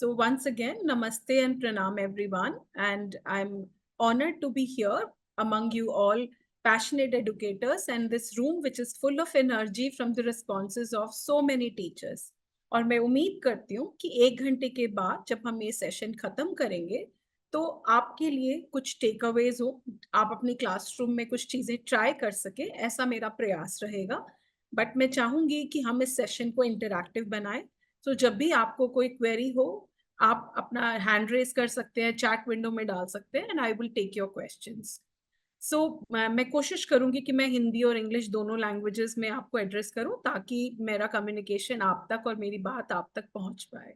So once again, namaste and pranam everyone. And I'm honored to be here among you all passionate educators and this room which is full of energy from the responses of so many teachers. और मैं उम्मीद करती हूँ कि 1 घंटे के बाद जब हम ये सेशन खत्म करेंगे तो आपके लिए कुछ टेक अवेज हो, आप अपनी क्लासरूम में कुछ चीजें ट्राई कर सके, ऐसा मेरा प्रयास रहेगा। बट मैं चाहूंगी कि हम इस सेशन को इंटरैक्टिव बनाएं। तो जब भी आपको कोई क्वेरी हो, आप अपना हैंड रेज कर सकते हैं, चैट विंडो में डाल सकते हैं and I will take your questions. So मैं कोशिश करूंगी कि मैं हिंदी और इंग्लिश दोनों लैंग्वेजेस में आपको एड्रेस करूं ताकि मेरा कम्युनिकेशन आप तक और मेरी बात आप तक पहुंच पाए।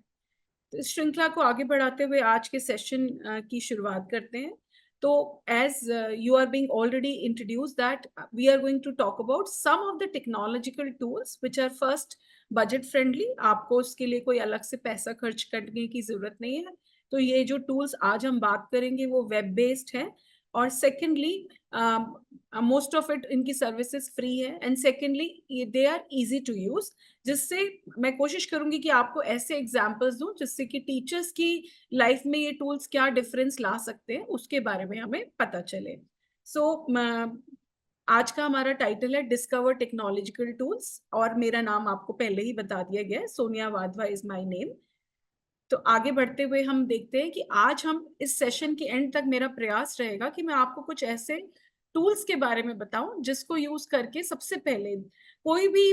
तो इस श्रृंखला को आगे बढ़ाते हुए आज के सेशन की शुरुआत करते हैं। तो as you are being already introduce that we are going to talk about some of the technological tools which are first budget friendly. आपको उसके लिए कोई अलग से पैसा खर्च करने की जरूरत नहीं है। तो ये जो टूल्स आज हम बात करेंगे वो वेब बेस्ड है। और सेकेंडली मोस्ट ऑफ इट इनकी सर्विसेज फ्री है and secondly they are easy to use, जिससे मैं कोशिश करूंगी कि आपको ऐसे एग्जाम्पल्स दूं जिससे कि टीचर्स की लाइफ में ये टूल्स क्या डिफरेंस ला सकते हैं उसके बारे में हमें पता चले। सो आज का हमारा टाइटल है डिस्कवर टेक्नोलॉजिकल टूल्स और मेरा नाम आपको पहले ही बता दिया गया है, Sonia Wadhwa is my name. तो आगे बढ़ते हुए हम देखते हैं कि आज हम इस सेशन के एंड तक मेरा प्रयास रहेगा कि मैं आपको कुछ ऐसे टूल्स के बारे में बताऊं जिसको यूज करके सबसे पहले कोई भी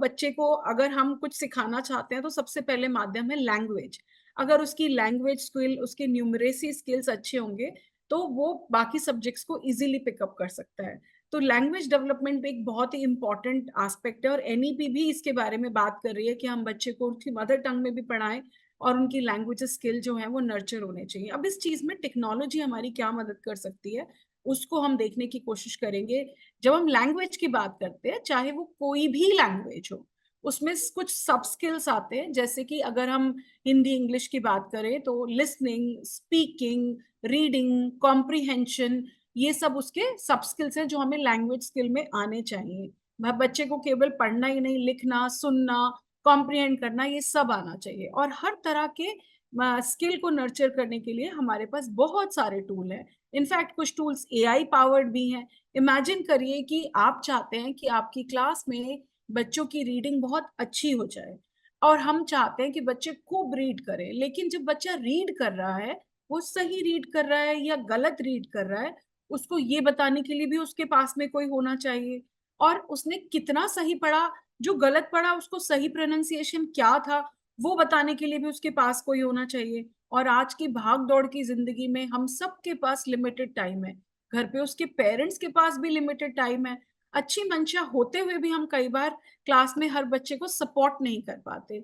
बच्चे को अगर हम कुछ सिखाना चाहते हैं तो सबसे पहले माध्यम है लैंग्वेज। अगर उसकी लैंग्वेज स्किल, उसके न्यूमरेसी स्किल्स अच्छे होंगे तो वो बाकी सब्जेक्ट्स को इजीली पिकअप कर सकता है। तो लैंग्वेज डेवलपमेंट एक बहुत ही इंपॉर्टेंट एस्पेक्ट है और एनईपी भी इसके बारे में बात कर रही है कि हम बच्चे को उसकी मदर टंग में भी पढ़ाएं और उनकी लैंग्वेज स्किल जो है वो नर्चर होने चाहिए। अब इस चीज में टेक्नोलॉजी हमारी क्या मदद कर सकती है उसको हम देखने की कोशिश करेंगे। जब हम लैंग्वेज की बात करते हैं, चाहे वो कोई भी लैंग्वेज हो, उसमें कुछ सब स्किल्स आते हैं। जैसे कि अगर हम हिंदी इंग्लिश की बात करें तो लिसनिंग, स्पीकिंग, रीडिंग, कॉम्प्रिहेंशन, ये सब उसके सब स्किल्स हैं जो हमें लैंग्वेज स्किल में आने चाहिए। बच्चे को केवल पढ़ना ही नहीं, लिखना, सुनना, कॉम्प्रिहेंड करना, ये सब आना चाहिए। और हर तरह के स्किल को नर्चर करने के लिए हमारे पास बहुत सारे टूल हैं। इनफैक्ट कुछ टूल्स एआई पावर्ड भी हैं। इमेजिन करिए कि आप चाहते हैं कि आपकी क्लास में बच्चों की रीडिंग बहुत अच्छी हो जाए और हम चाहते हैं कि बच्चे खूब रीड करें, लेकिन जब बच्चा रीड कर रहा है वो सही रीड कर रहा है या गलत रीड कर रहा है, उसको ये बताने के लिए भी उसके पास में कोई होना चाहिए। और उसने कितना सही पढ़ा, जो गलत पढ़ा उसको सही प्रोनाउंसिएशन क्या था वो बताने के लिए भी उसके पास कोई होना चाहिए। और आज की भाग दौड़ की जिंदगी में हम सबके पास लिमिटेड टाइम है, घर पे उसके पेरेंट्स के पास भी लिमिटेड टाइम है। अच्छी मंशा होते हुए भी हम कई बार क्लास में हर बच्चे को सपोर्ट नहीं कर पाते।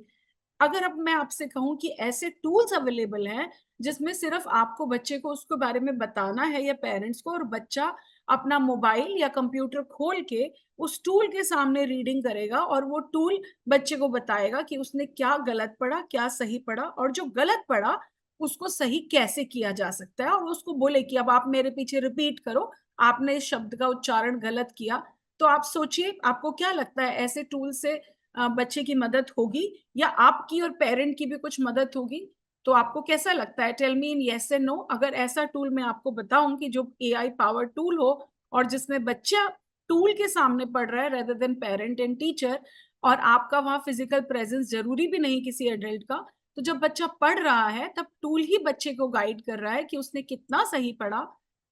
अगर अब मैं आपसे कहूं कि ऐसे टूल्स अवेलेबल हैं जिसमें सिर्फ आपको बच्चे को उसके बारे में बताना है या पेरेंट्स को, और बच्चा अपना मोबाइल या कंप्यूटर खोल के उस टूल के सामने रीडिंग करेगा और वो टूल बच्चे को बताएगा कि उसने क्या गलत पढ़ा, क्या सही पढ़ा, और जो गलत पढ़ा उसको सही कैसे किया जा सकता है। और उसको बोले कि अब आप मेरे पीछे रिपीट करो, आपने इस शब्द का उच्चारण गलत किया। तो आप सोचिए, आपको क्या लगता है ऐसे टूल से बच्चे की मदद होगी या आपकी और पेरेंट की भी कुछ मदद होगी? तो आपको कैसा लगता है? Tell me in yes and no. अगर ऐसा टूल मैं आपको बताऊं कि जो एआई पावर टूल हो और जिसमें बच्चा टूल के सामने पढ़ रहा है rather than parent and teacher, और आपका वहां फिजिकल प्रेजेंस जरूरी भी नहीं किसी एडल्ट का, तो जब बच्चा पढ़ रहा है तब टूल ही बच्चे को गाइड कर रहा है कि उसने कितना सही पढ़ा,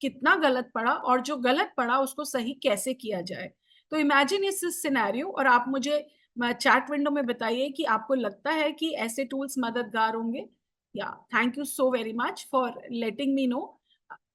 कितना गलत पढ़ा, और जो गलत पढ़ा उसको सही कैसे किया जाए। तो इमेजिन इस सिनेरियो और आप मुझे चैट विंडो में बताइए कि आपको लगता है कि ऐसे टूल्स मददगार होंगे। या thank you so very much for letting me know.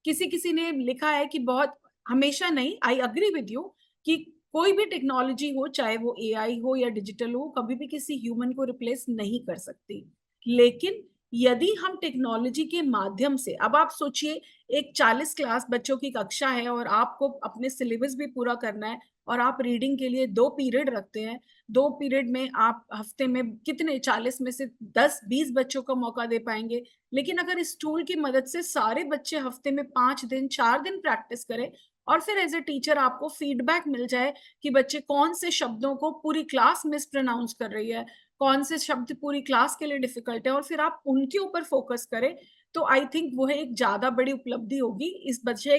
किसी किसी ने लिखा है कि बहुत, हमेशा नहीं, आई अग्री विद यू कि कोई भी टेक्नोलॉजी हो, चाहे वो एआई हो या डिजिटल हो, कभी भी किसी ह्यूमन को रिप्लेस नहीं कर सकती। लेकिन यदि हम टेक्नोलॉजी के माध्यम से, अब आप सोचिए, एक 40 क्लास बच्चों की कक्षा है और आपको अपने सिलेबस भी पूरा करना है और आप रीडिंग के लिए 2 पीरियड रखते हैं। 2 पीरियड में आप हफ्ते में कितने, 40 में से 10-20 बच्चों का मौका दे पाएंगे। लेकिन अगर इस टूल की मदद से सारे बच्चे हफ्ते में 5 दिन, 4 दिन प्रैक्टिस करें और फिर एज ए टीचर आपको फीडबैक मिल जाए कि बच्चे कौन से शब्दों को पूरी क्लास मिस प्रोनाउंस कर रही है, कौन से शब्द पूरी क्लास के लिए डिफिकल्ट है, और फिर आप उनके ऊपर फोकस करें, तो आई थिंक वो एक ज्यादा बड़ी उपलब्धि होगी इस बच्चे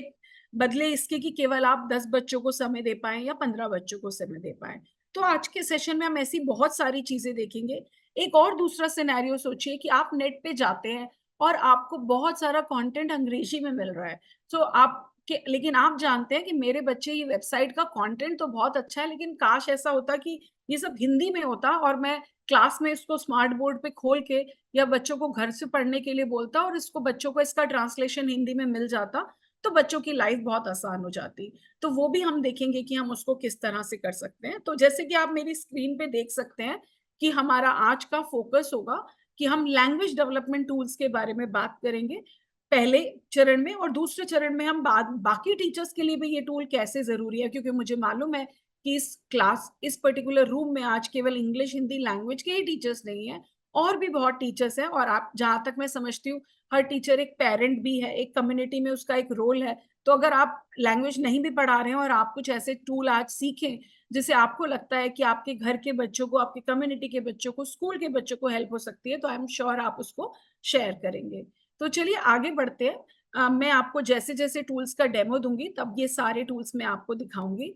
बदले इसके कि केवल आप 10 बच्चों को समय दे पाए या 15 बच्चों को समय दे पाए। तो आज के सेशन में हम ऐसी बहुत सारी चीजें देखेंगे। एक और दूसरा सिनेरियो सोचिए कि आप नेट पे जाते हैं और आपको बहुत सारा कंटेंट अंग्रेजी में मिल रहा है। तो आप लेकिन आप जानते हैं कि मेरे बच्चे ये वेबसाइट का कंटेंट तो बहुत अच्छा है, लेकिन काश ऐसा होता कि ये सब हिंदी में होता और मैं क्लास में इसको स्मार्ट बोर्ड पे खोल के या बच्चों को घर से पढ़ने के लिए बोलता और इसको बच्चों को इसका ट्रांसलेशन हिंदी में मिल जाता, तो बच्चों की लाइफ बहुत आसान हो जाती। तो वो भी हम देखेंगे कि हम उसको किस तरह से कर सकते हैं। तो जैसे कि आप मेरी स्क्रीन पे देख सकते हैं कि हमारा आज का फोकस होगा कि हम लैंग्वेज डेवलपमेंट टूल्स के बारे में बात करेंगे पहले चरण में, और दूसरे चरण में हम बाकी टीचर्स के लिए भी ये टूल कैसे जरूरी है, क्योंकि मुझे मालूम है कि इस पर्टिकुलर रूम में आज केवल इंग्लिश हिंदी लैंग्वेज के ही टीचर्स नहीं है, और भी बहुत टीचर्स हैं। और आप, जहां तक मैं समझती हूँ, हर टीचर एक पेरेंट भी है, एक कम्युनिटी में उसका एक रोल है। तो अगर आप लैंग्वेज नहीं भी पढ़ा रहे हैं और आप कुछ ऐसे टूल आज सीखें जिसे आपको लगता है कि आपके घर के बच्चों को, आपके कम्युनिटी के बच्चों को, स्कूल के बच्चों को हेल्प हो सकती है, तो आई एम श्योर आप उसको शेयर करेंगे। तो चलिए आगे बढ़ते हैं। मैं आपको जैसे जैसे टूल्स का डेमो दूंगी तब ये सारे टूल्स मैं आपको दिखाऊंगी।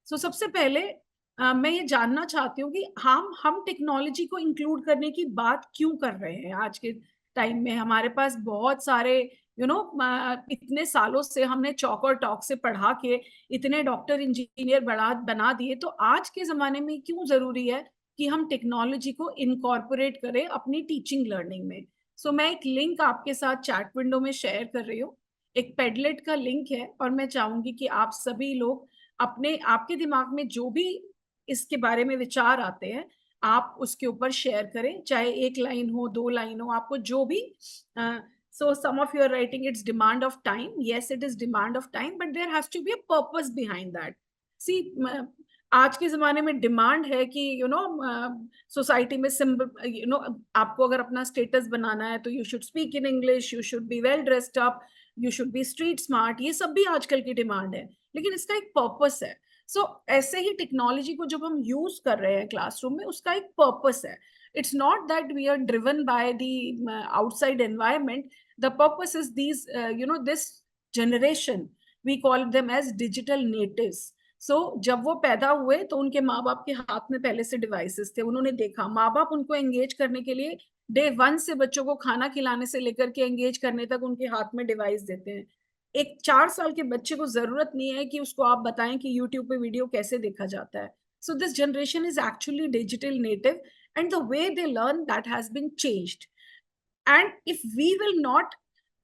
सबसे पहले मैं ये जानना चाहती हूँ कि हम टेक्नोलॉजी को इंक्लूड करने की बात क्यों कर रहे हैं आज के टाइम में। हमारे पास बहुत सारे इतने सालों से हमने चौक और टॉक से पढ़ा के इतने डॉक्टर इंजीनियर बना दिए, तो आज के जमाने में क्यों जरूरी है कि हम टेक्नोलॉजी को इनकॉर्पोरेट करें अपनी टीचिंग लर्निंग में। मैं एक लिंक आपके साथ चैट विंडो में शेयर कर रही हूँ। एक पेडलेट का लिंक है, और मैं चाहूंगी कि आप सभी लोग अपने आपके दिमाग में जो भी इसके बारे में विचार आते हैं आप उसके ऊपर शेयर करें, चाहे एक लाइन हो, 2 लाइन हो, आपको जो भी। So some of you are writing it's demand of time. Yes, it is demand of time, but there has to be a purpose behind that. See, आज के जमाने में डिमांड है कि सोसाइटी में सिंबल, आपको अगर अपना स्टेटस बनाना है तो you should speak in English, you should be well dressed up, you should be street smart, ये सब भी आजकल की डिमांड है, लेकिन इसका एक पर्पस है। ऐसे ही टेक्नोलॉजी को जब हम यूज कर रहे हैं क्लासरूम में, उसका एक पर्पस है। It's not that we are driven by the outside environment. The purpose is these this generation, we call them as digital natives. जब वो पैदा हुए तो उनके माँ बाप के हाथ में पहले से डिवाइसेस थे। उन्होंने देखा माँ बाप उनको एंगेज करने के लिए डे 1 से बच्चों को खाना खिलाने से लेकर के एंगेज करने तक उनके हाथ में डिवाइस देते हैं। एक 4 साल के बच्चे को जरूरत नहीं है कि उसको आप बताएं कि यूट्यूब पे वीडियो कैसे देखा जाता है। This generation is actually digital native, and the way they learn that has been changed. And if we will not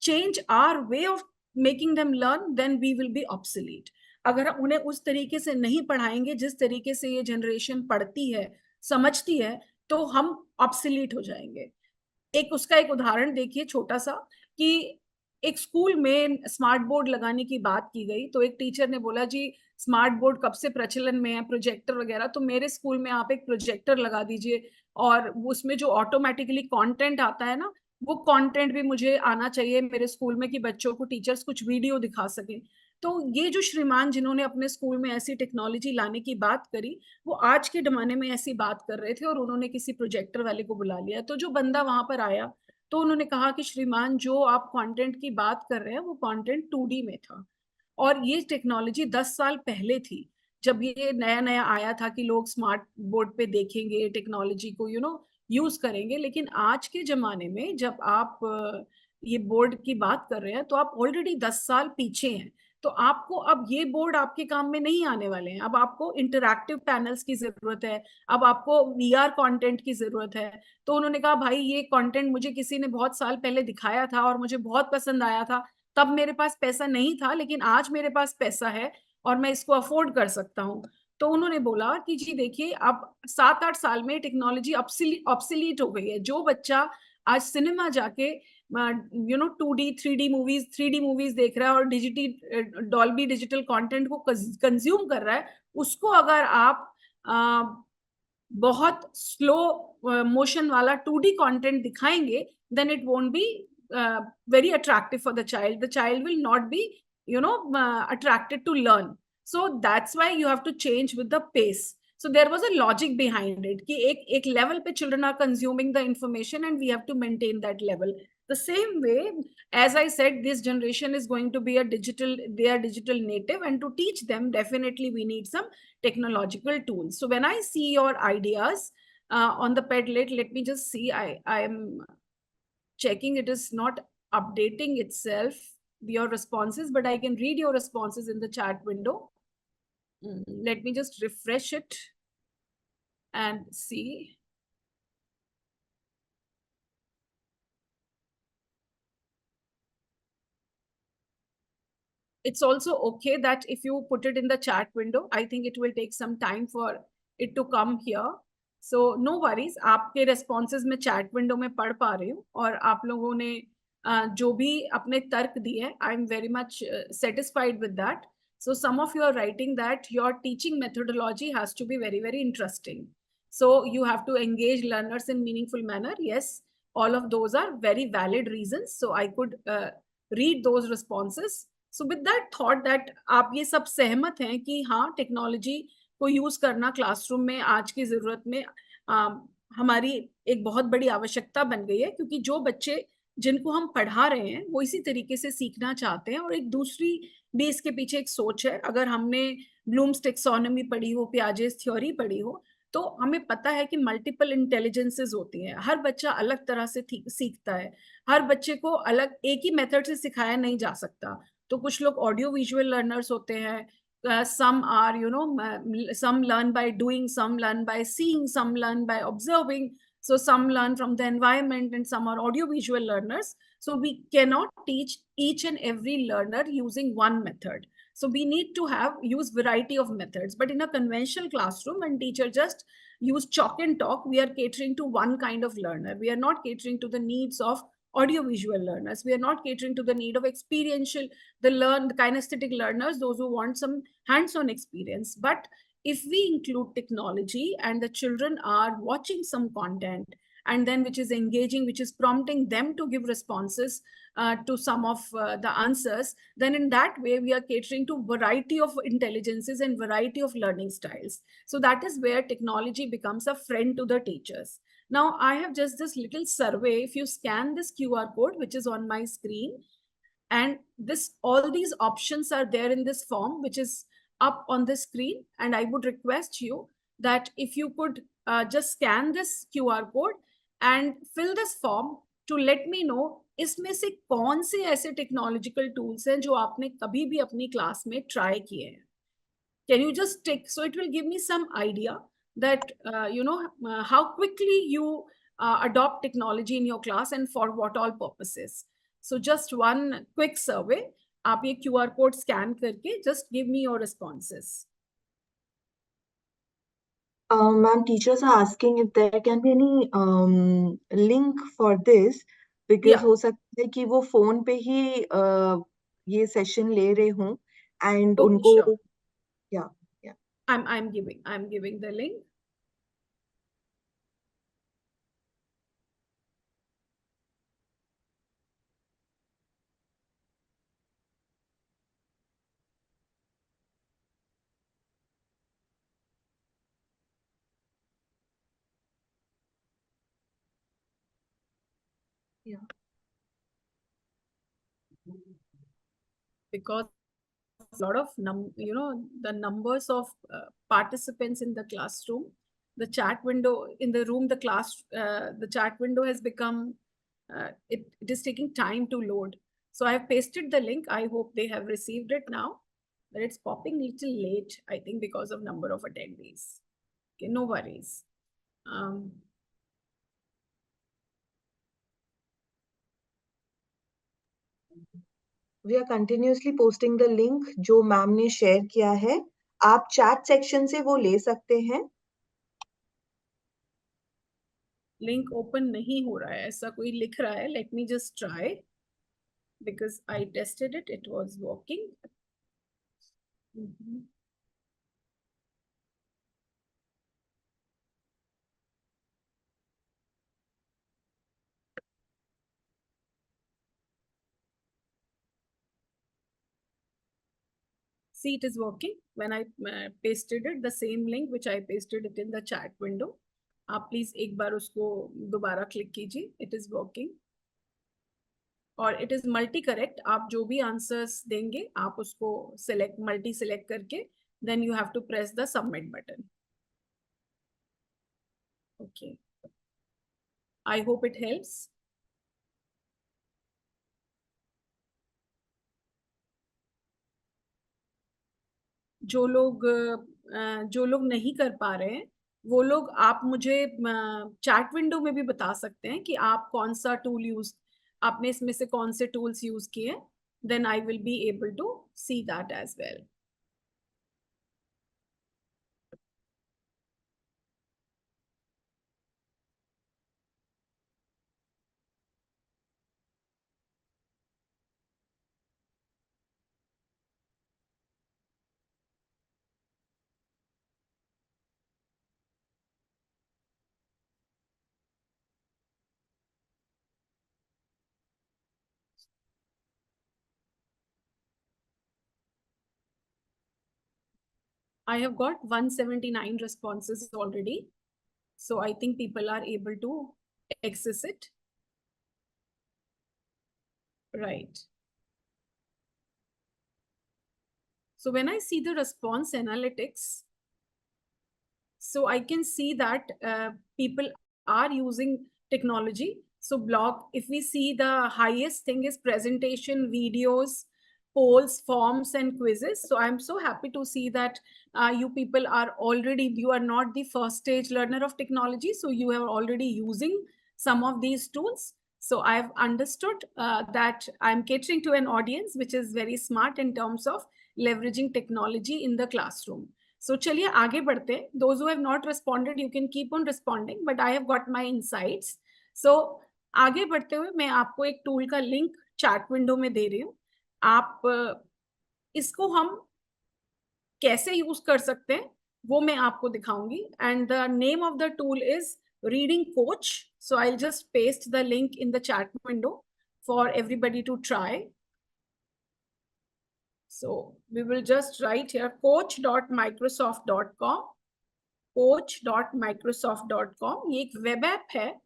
change our way of making them learn, then we will be obsolete. अगर हम उन्हें उस तरीके से नहीं पढ़ाएंगे जिस तरीके से ये जनरेशन पढ़ती है, समझती है, तो हम ऑब्सोलीट हो जाएंगे। उसका एक उदाहरण देखिए छोटा सा, कि एक स्कूल में स्मार्ट बोर्ड लगाने की बात की गई, तो एक टीचर ने बोला जी स्मार्ट बोर्ड कब से प्रचलन में है, प्रोजेक्टर वगैरह, तो मेरे स्कूल में आप एक प्रोजेक्टर लगा दीजिए, और उसमें जो ऑटोमेटिकली कंटेंट आता है ना, वो कंटेंट भी मुझे आना चाहिए मेरे स्कूल में, कि बच्चों को टीचर्स कुछ वीडियो दिखा सकें। तो ये जो श्रीमान जिन्होंने अपने स्कूल में ऐसी टेक्नोलॉजी लाने की बात करी, वो आज के जमाने में ऐसी बात कर रहे थे, और उन्होंने किसी प्रोजेक्टर वाले को बुला लिया। तो जो बंदा वहां पर आया, तो उन्होंने कहा कि श्रीमान जो आप कंटेंट की बात कर रहे हैं वो कंटेंट 2D में था, और ये टेक्नोलॉजी 10 साल पहले थी, जब ये नया नया आया था कि लोग स्मार्ट बोर्ड पे देखेंगे, टेक्नोलॉजी को यूज करेंगे। लेकिन आज के जमाने में जब आप ये बोर्ड की बात कर रहे हैं, तो आप ऑलरेडी 10 साल पीछे हैं। तो आपको अब ये बोर्ड आपके काम में नहीं आने वाले हैं। अब आपको इंटरैक्टिव पैनल्स की जरूरत है, अब आपको वीआर कंटेंट की जरूरत है। तो उन्होंने कहा भाई ये कंटेंट मुझे किसी ने बहुत साल पहले दिखाया था और मुझे बहुत पसंद आया था, तब मेरे पास पैसा नहीं था, लेकिन आज मेरे पास पैसा है और मैं इसको अफोर्ड कर सकता हूँ। तो उन्होंने बोला कि जी देखिए, अब 7-8 साल में टेक्नोलॉजी ऑब्सोलीट हो गई है। जो बच्चा आज सिनेमा जाके 2D 3D मूवीज देख रहा है और डॉल्बी डिजिटल कंटेंट को कंज्यूम कर रहा है, उसको अगर आप बहुत स्लो मोशन वाला 2D कंटेंट दिखाएंगे, then it won't be very attractive for the child. The child will not be attracted to learn. So that's why you have to change with the pace. So there was a logic behind it कि एक level पे children are consuming the information and we have to maintain that level. The same way, as I said, this generation is going to be they are digital native, and to teach them, definitely we need some technological tools. So when I see your ideas on the Padlet, let me just see. I am checking it is not updating itself, your responses, but I can read your responses in the chat window. Let me just refresh it and see. It's also okay that if you put it in the chat window, I think it will take some time for it to come here. So no worries, आपके responses मैं chat window में पढ़ पा रही हूँ, और आप लोगों ने जो भी अपने तर्क दिए, I'm very much satisfied with that. So some of you are writing that your teaching methodology has to be very, very interesting. So you have to engage learners in meaningful manner. Yes, all of those are very valid reasons. So I could read those responses. So with that thought that आप ये सब सहमत हैं कि हाँ, technology को use करना classroom में आज की जरूरत में हमारी एक बहुत बड़ी आवश्यकता बन गई है, क्योंकि जो बच्चे जिनको हम पढ़ा रहे हैं वो इसी तरीके से सीखना चाहते हैं। और एक दूसरी भी इसके पीछे एक सोच है। अगर हमने ब्लूम्स टेक्सोनोमी पढ़ी हो, पियाजेस थ्योरी पढ़ी हो, तो हमें पता है कि मल्टीपल इंटेलिजेंसेस होती हैं। हर बच्चा अलग तरह से सीखता है। हर बच्चे को अलग एक ही मेथड से सिखाया नहीं जा सकता। तो कुछ लोग ऑडियो विजुअल लर्नर्स होते हैं, some are, some learn by doing, some learn by seeing, some learn by observing. So some learn from the environment and some are audio visual learners. So we cannot teach each and every learner using one method. So we need to use variety of methods. But in a conventional classroom, when teacher just use chalk and talk, we are catering to one kind of learner. We are not catering to the needs of audiovisual learners. We are not catering to the need of experiential, the kinesthetic learners, those who want some hands-on experience. But if we include technology and the children are watching some content, and then which is engaging, which is prompting them to give responses to some of the answers, then in that way we are catering to variety of intelligences and variety of learning styles. So that is where technology becomes a friend to the teachers. Now I have just this little survey. If you scan this QR code, which is on my screen, and all these options are there in this form, which is up on the screen. And I would request you that if you could just scan this QR code and fill this form to let me know इसमें से कौन से ऐसे technological tools हैं जो आपने कभी भी अपनी क्लास में ट्राई किए हैं. Can you just take, so it will give me some idea that how quickly you adopt technology in your class and for what all purposes. So just one quick survey. आप ये QR code scan करके just give me your responses. Ma'am, teachers are asking if there can be any link for this, because हो सकता है कि वो phone पे ही ये सेशन ले रहे हों and Okay, उनको sure. yeah. I'm giving the link. Yeah. Because a lot of the numbers of participants in the classroom, the chat window in the room, the chat window has become it is taking time to load. So I have pasted the link. I hope they have received it now, but it's popping a little late, I think, because of number of attendees. Okay, no worries. We are continuously posting the link जो ma'am ने share किया है. आप chat section से वो ले सकते हैं. लिंक ओपन नहीं हो रहा है, ऐसा कोई लिख रहा है. Let me just try, because I tested it, it was working. See, it is working when I pasted it, the same link which I pasted it in the chat window. आप प्लीज एक बार उसको दोबारा click कीजिए. It is working. और it is multi correct. आप जो भी answers देंगे आप उसको सिलेक्ट मल्टी सिलेक्ट करके then you have to press the submit button. Okay, I hope it helps. जो लोग नहीं कर पा रहे हैं वो लोग आप मुझे चैट विंडो में भी बता सकते हैं कि आप कौन सा टूल यूज, आपने इसमें से कौन से टूल्स यूज किए. Then I will be able to see that as well. I have got 179 responses already. So I think people are able to access it. Right. So when I see the response analytics, so I can see that people are using technology. So blog, if we see the highest thing is presentation, videos, polls, forms, and quizzes. So I'm so happy to see that you people are already, you are not the first stage learner of technology. So you are already using some of these tools. So I've understood that I'm catering to an audience which is very smart in terms of leveraging technology in the classroom. So चलिए आगे बढ़ते हैं. Those who have not responded, you can keep on responding, but I have got my insights. So आगे बढ़ते हुए मैं आपको एक टूल का लिंक चैट विंडो में दे रही हूँ. आप इसको हम कैसे यूज कर सकते हैं वो मैं आपको दिखाऊंगी. And the name of the tool is reading coach. So I'll just paste the link in the chat window for everybody to try. So we will just write here coach.microsoft.com. coach.microsoft.com. ये एक web app है.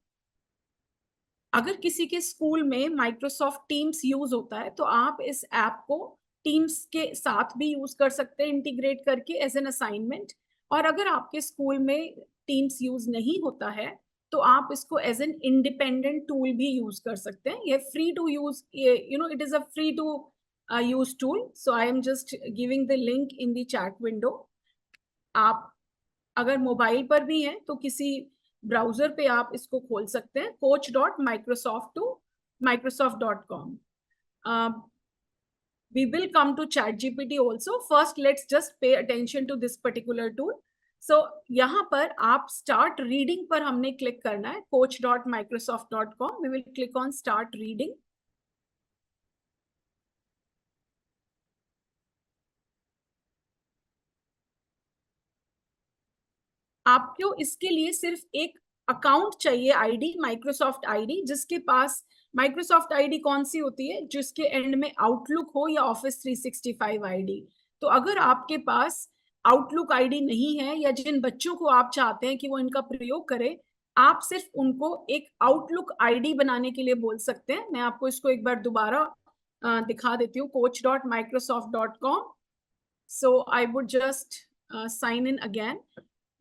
अगर किसी के school में Microsoft teams use होता है तो आप इस ऐप को टीम्स के साथ भी यूज कर सकते हैं इंटीग्रेट करके एज एन असाइनमेंट. और अगर आपके स्कूल में टीम्स यूज नहीं होता है तो आप इसको एज एन इंडिपेंडेंट टूल भी यूज कर सकते हैं. ये free to use, it is a free to use tool. So I am just giving the link in the chat window. आप अगर मोबाइल पर भी हैं तो किसी ब्राउजर पे आप इसको खोल सकते हैं. coach.microsoft.com. We will come to ChatGPT also. First, let's just pay attention to this particular tool. So यहाँ पर आप start reading पर हमने क्लिक करना है. coach.microsoft.com. We will click on start reading. आपको इसके लिए सिर्फ एक अकाउंट चाहिए, आईडी, माइक्रोसॉफ्ट आईडी. जिसके पास माइक्रोसॉफ्ट आईडी कौन सी होती है? जिसके एंड में आउटलुक हो या ऑफिस 365 आईडी. तो अगर आपके पास आउटलुक आईडी नहीं है या जिन बच्चों को आप चाहते हैं कि वो इनका प्रयोग करें, आप सिर्फ उनको एक आउटलुक आईडी बनाने के लिए बोल सकते हैं. मैं आपको इसको एक बार दोबारा दिखा देती हूँ. coach.microsoft.com. So I would just sign in again.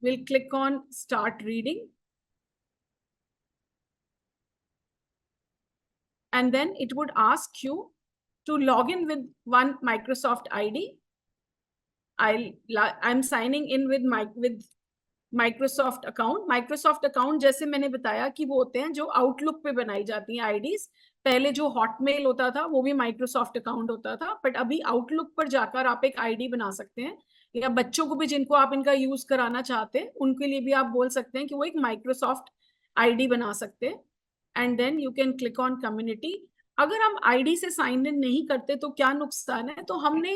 We'll click on start reading. And then it would ask you to log in with one Microsoft ID. I'm signing in with Microsoft account. Microsoft account जैसे मैंने बताया कि वो होते हैं जो outlook पे बनाई जाती हैं आईडीज. पहले जो हॉटमेल होता था वो भी माइक्रोसॉफ्ट अकाउंट होता था, बट अभी आउटलुक पर जाकर आप एक आईडी बना सकते हैं. या बच्चों को भी जिनको आप इनका यूज कराना चाहते हैं उनके लिए भी आप बोल सकते हैं कि वो एक माइक्रोसॉफ्ट आईडी बना सकते हैं. And then you can click on community. अगर हम आईडी से साइन इन नहीं करते तो क्या नुकसान है? तो हमने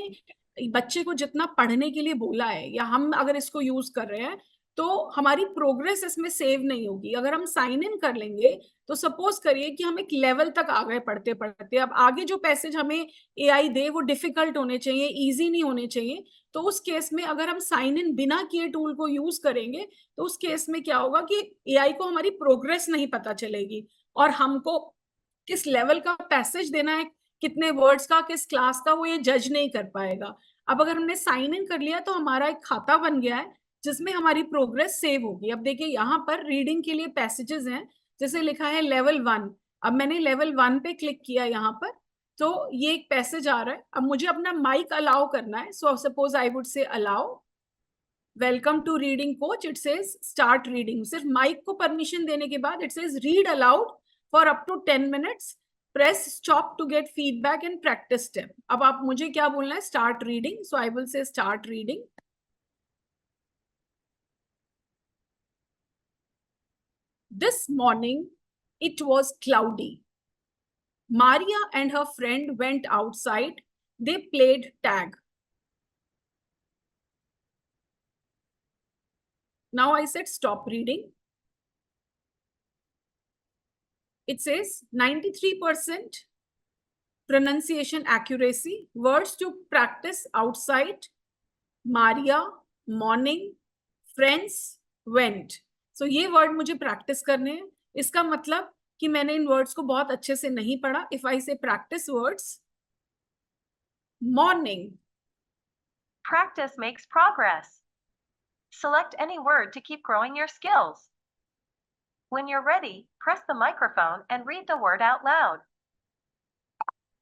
बच्चे को जितना पढ़ने के लिए बोला है या हम अगर इसको यूज कर रहे हैं तो हमारी प्रोग्रेस इसमें सेव नहीं होगी। अगर हम साइन इन कर लेंगे तो सपोज करिए कि हम एक लेवल तक आ गए पढ़ते पढ़ते, अब आगे जो पैसेज हमें एआई दे वो डिफिकल्ट होने चाहिए, इजी नहीं होने चाहिए। तो उस केस में अगर हम साइन इन बिना किए टूल को यूज करेंगे तो उस केस में क्या होगा कि एआई को हमारी प्रोग्रेस नहीं पता चलेगी, और हमको किस लेवल का पैसेज देना है, कितने वर्ड्स का, किस क्लास का, वो ये जज नहीं कर पाएगा। अब अगर हमने साइन इन कर लिया तो हमारा एक खाता बन गया है जिसमें हमारी प्रोग्रेस सेव होगी। अब देखिए यहाँ पर रीडिंग के लिए पैसेजेस हैं, जैसे लिखा है लेवल 1। अब मैंने लेवल 1 पे क्लिक किया यहाँ पर, तो ये एक पैसेज आ रहा है। अब मुझे अपना माइक अलाउ करना है, so suppose I would say allow, welcome to reading coach, it says start reading. सिर्फ माइक को परमिशन देने के बाद it says read aloud for up to 10 minutes, press stop to get feedback and practice step. अब आप मुझे क्या बोलना है, start reading, so I will say start reading. This morning it was cloudy. Maria and her friend went outside. They played tag. Now I said stop reading. It says 93% pronunciation accuracy. Words to practice outside. Maria, morning, friends, went. So ये word मुझे practice करने हैं। इसका मतलब कि मैंने इन words को बहुत अच्छे से नहीं पढ़ा। इफ आई से practice words, morning, Practice makes progress. Select any word to keep growing your skills. When you're ready, press the microphone and read the word out loud.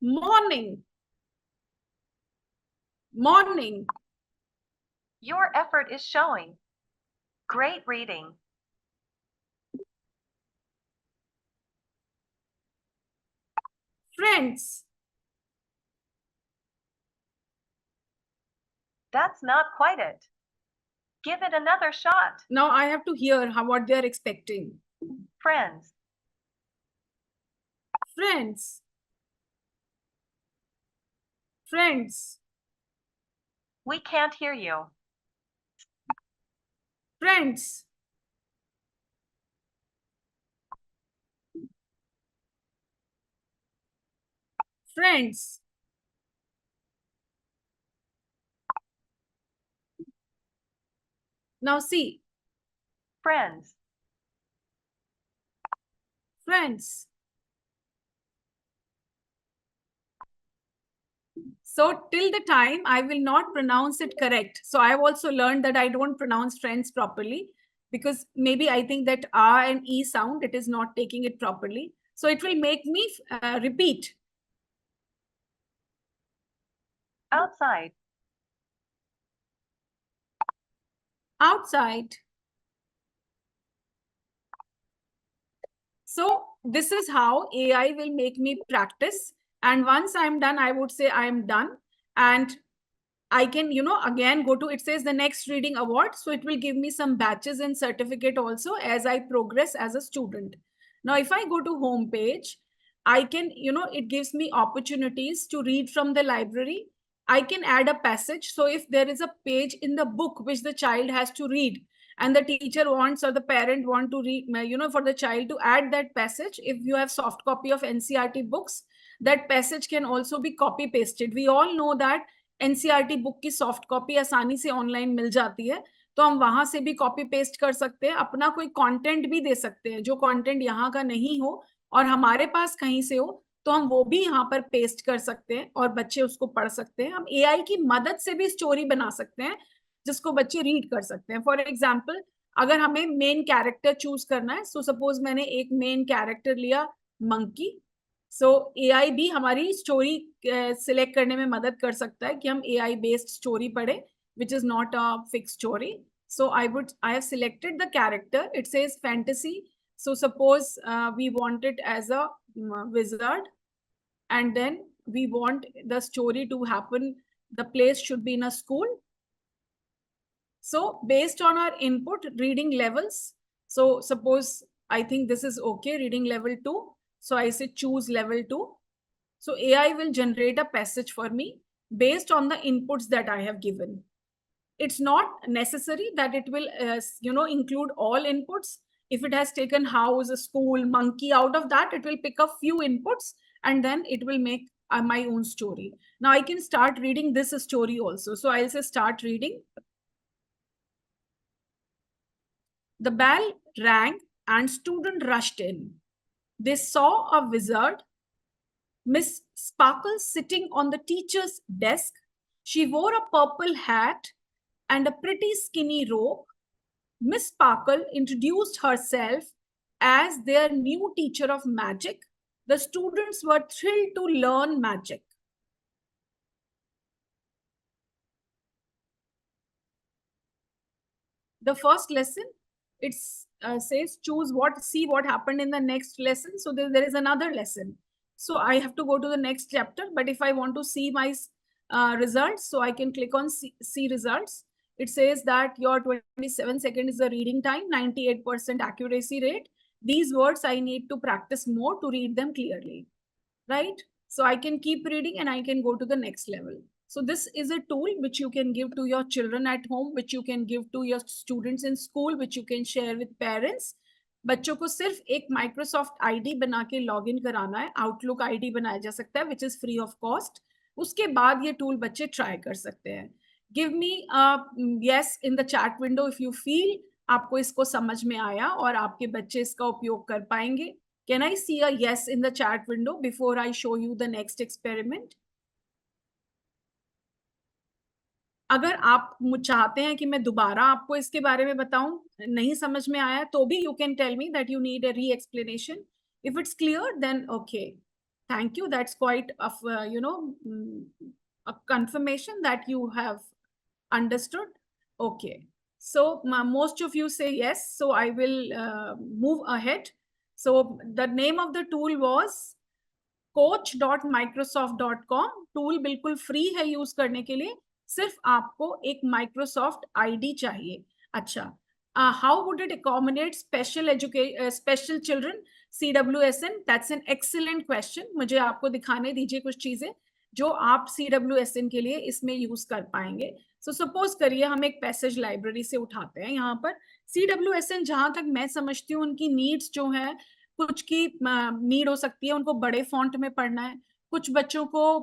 morning, morning, Your effort is showing. Great reading. friends, That's not quite it. Give it another shot. now I have to hear what they are expecting. Friends, Friends, friends, we can't hear you. friends, friends. Now see, Friends, friends. So till the time I will not pronounce it correct. So I have also learned that I don't pronounce friends properly, because maybe I think that R and E sound, it is not taking it properly. So it will make me repeat. outside. Outside. So this is how AI will make me practice. And once I'm done, I would say I'm done. And I can, again go to, it says the next reading award. So it will give me some badges and certificate also as I progress as a student. Now, if I go to home page, I can, it gives me opportunities to read from the library. I can add a passage. So if there is a page in the book which the child has to read, and the teacher wants or the parent want to read, for the child to add that passage, if you have soft copy of NCERT books, that passage can also be copy pasted. We all know that NCERT book की soft copy आसानी से online मिल जाती है, तो हम वहां से भी कॉपी पेस्ट कर सकते हैं, अपना कोई कंटेंट भी दे सकते हैं जो कंटेंट यहाँ का नहीं हो और हमारे पास कहीं से हो, तो हम वो भी यहाँ पर पेस्ट कर सकते हैं और बच्चे उसको पढ़ सकते हैं। हम एआई की मदद से भी स्टोरी बना सकते हैं जिसको बच्चे रीड कर सकते हैं। फॉर एग्जाम्पल, अगर हमें मेन कैरेक्टर चूज करना है, सो सपोज मैंने एक मेन कैरेक्टर लिया मंकी, सो एआई भी हमारी स्टोरी सिलेक्ट करने में मदद कर सकता है कि हम एआई बेस्ड स्टोरी पढ़े, which is not a fix story. So I have selected the character, it says fantasy, so suppose we want it as a wizard, and then we want the story to happen, the place should be in a school. So based on our input reading levels, so suppose I think this is okay, reading level 2, so I say choose level 2. So AI will generate a passage for me based on the inputs that I have given. It's not necessary that it will, include all inputs. If it has taken house, school, monkey, out of that, it will pick a few inputs and then it will make my own story. Now I can start reading this story also. So I'll say start reading. The bell rang and students rushed in. They saw a wizard, Miss Sparkle, sitting on the teacher's desk. She wore a purple hat and a pretty skinny robe. Miss Sparkle introduced herself as their new teacher of magic. The students were thrilled to learn magic. The first lesson, it says see what happened in the next lesson. So there is another lesson. So I have to go to the next chapter. But if I want to see my results, so I can click on see results. It says that your 27 seconds is the reading time, 98% accuracy rate. These words I need to practice more to read them clearly, right? So I can keep reading and I can go to the next level. So this is a tool which you can give to your children at home, which you can give to your students in school, which you can share with parents. बच्चों को सिर्फ एक Microsoft ID बना के log in कराना है, outlook ID बनाया जा सकता है which is free of cost. उसके बाद ये टूल बच्चे ट्राई कर सकते हैं. Give me yes in the chat window if you feel आपको इसको समझ में आया और आपके बच्चे इसका उपयोग कर पाएंगे. Can I see a yes in the chat window before I show you the next experiment? अगर आप चाहते हैं कि मैं दोबारा आपको इसके बारे में बताऊं, नहीं समझ में आया तो भी you can tell me that you need a re-explanation. If it's clear, then okay. Thank you. That's quite of a confirmation that you have understood. Okay. So most of you say yes. So I will move ahead. So the name of the tool was coach.microsoft.com. Tool बिल्कुल free है use करने के लिए, सिर्फ आपको एक Microsoft ID चाहिए. अच्छा, how would it accommodate special children CWSN? That's an excellent question. मुझे आपको दिखाने दीजिए कुछ चीजें जो आप CWSN के लिए इसमें यूज कर पाएंगे. सो सपोज करिए हम एक पैसेज लाइब्रेरी से उठाते हैं. यहाँ पर CWSN जहां तक मैं समझती हूँ उनकी नीड्स जो है, कुछ की नीड हो सकती है उनको बड़े फॉन्ट में पढ़ना है, कुछ बच्चों को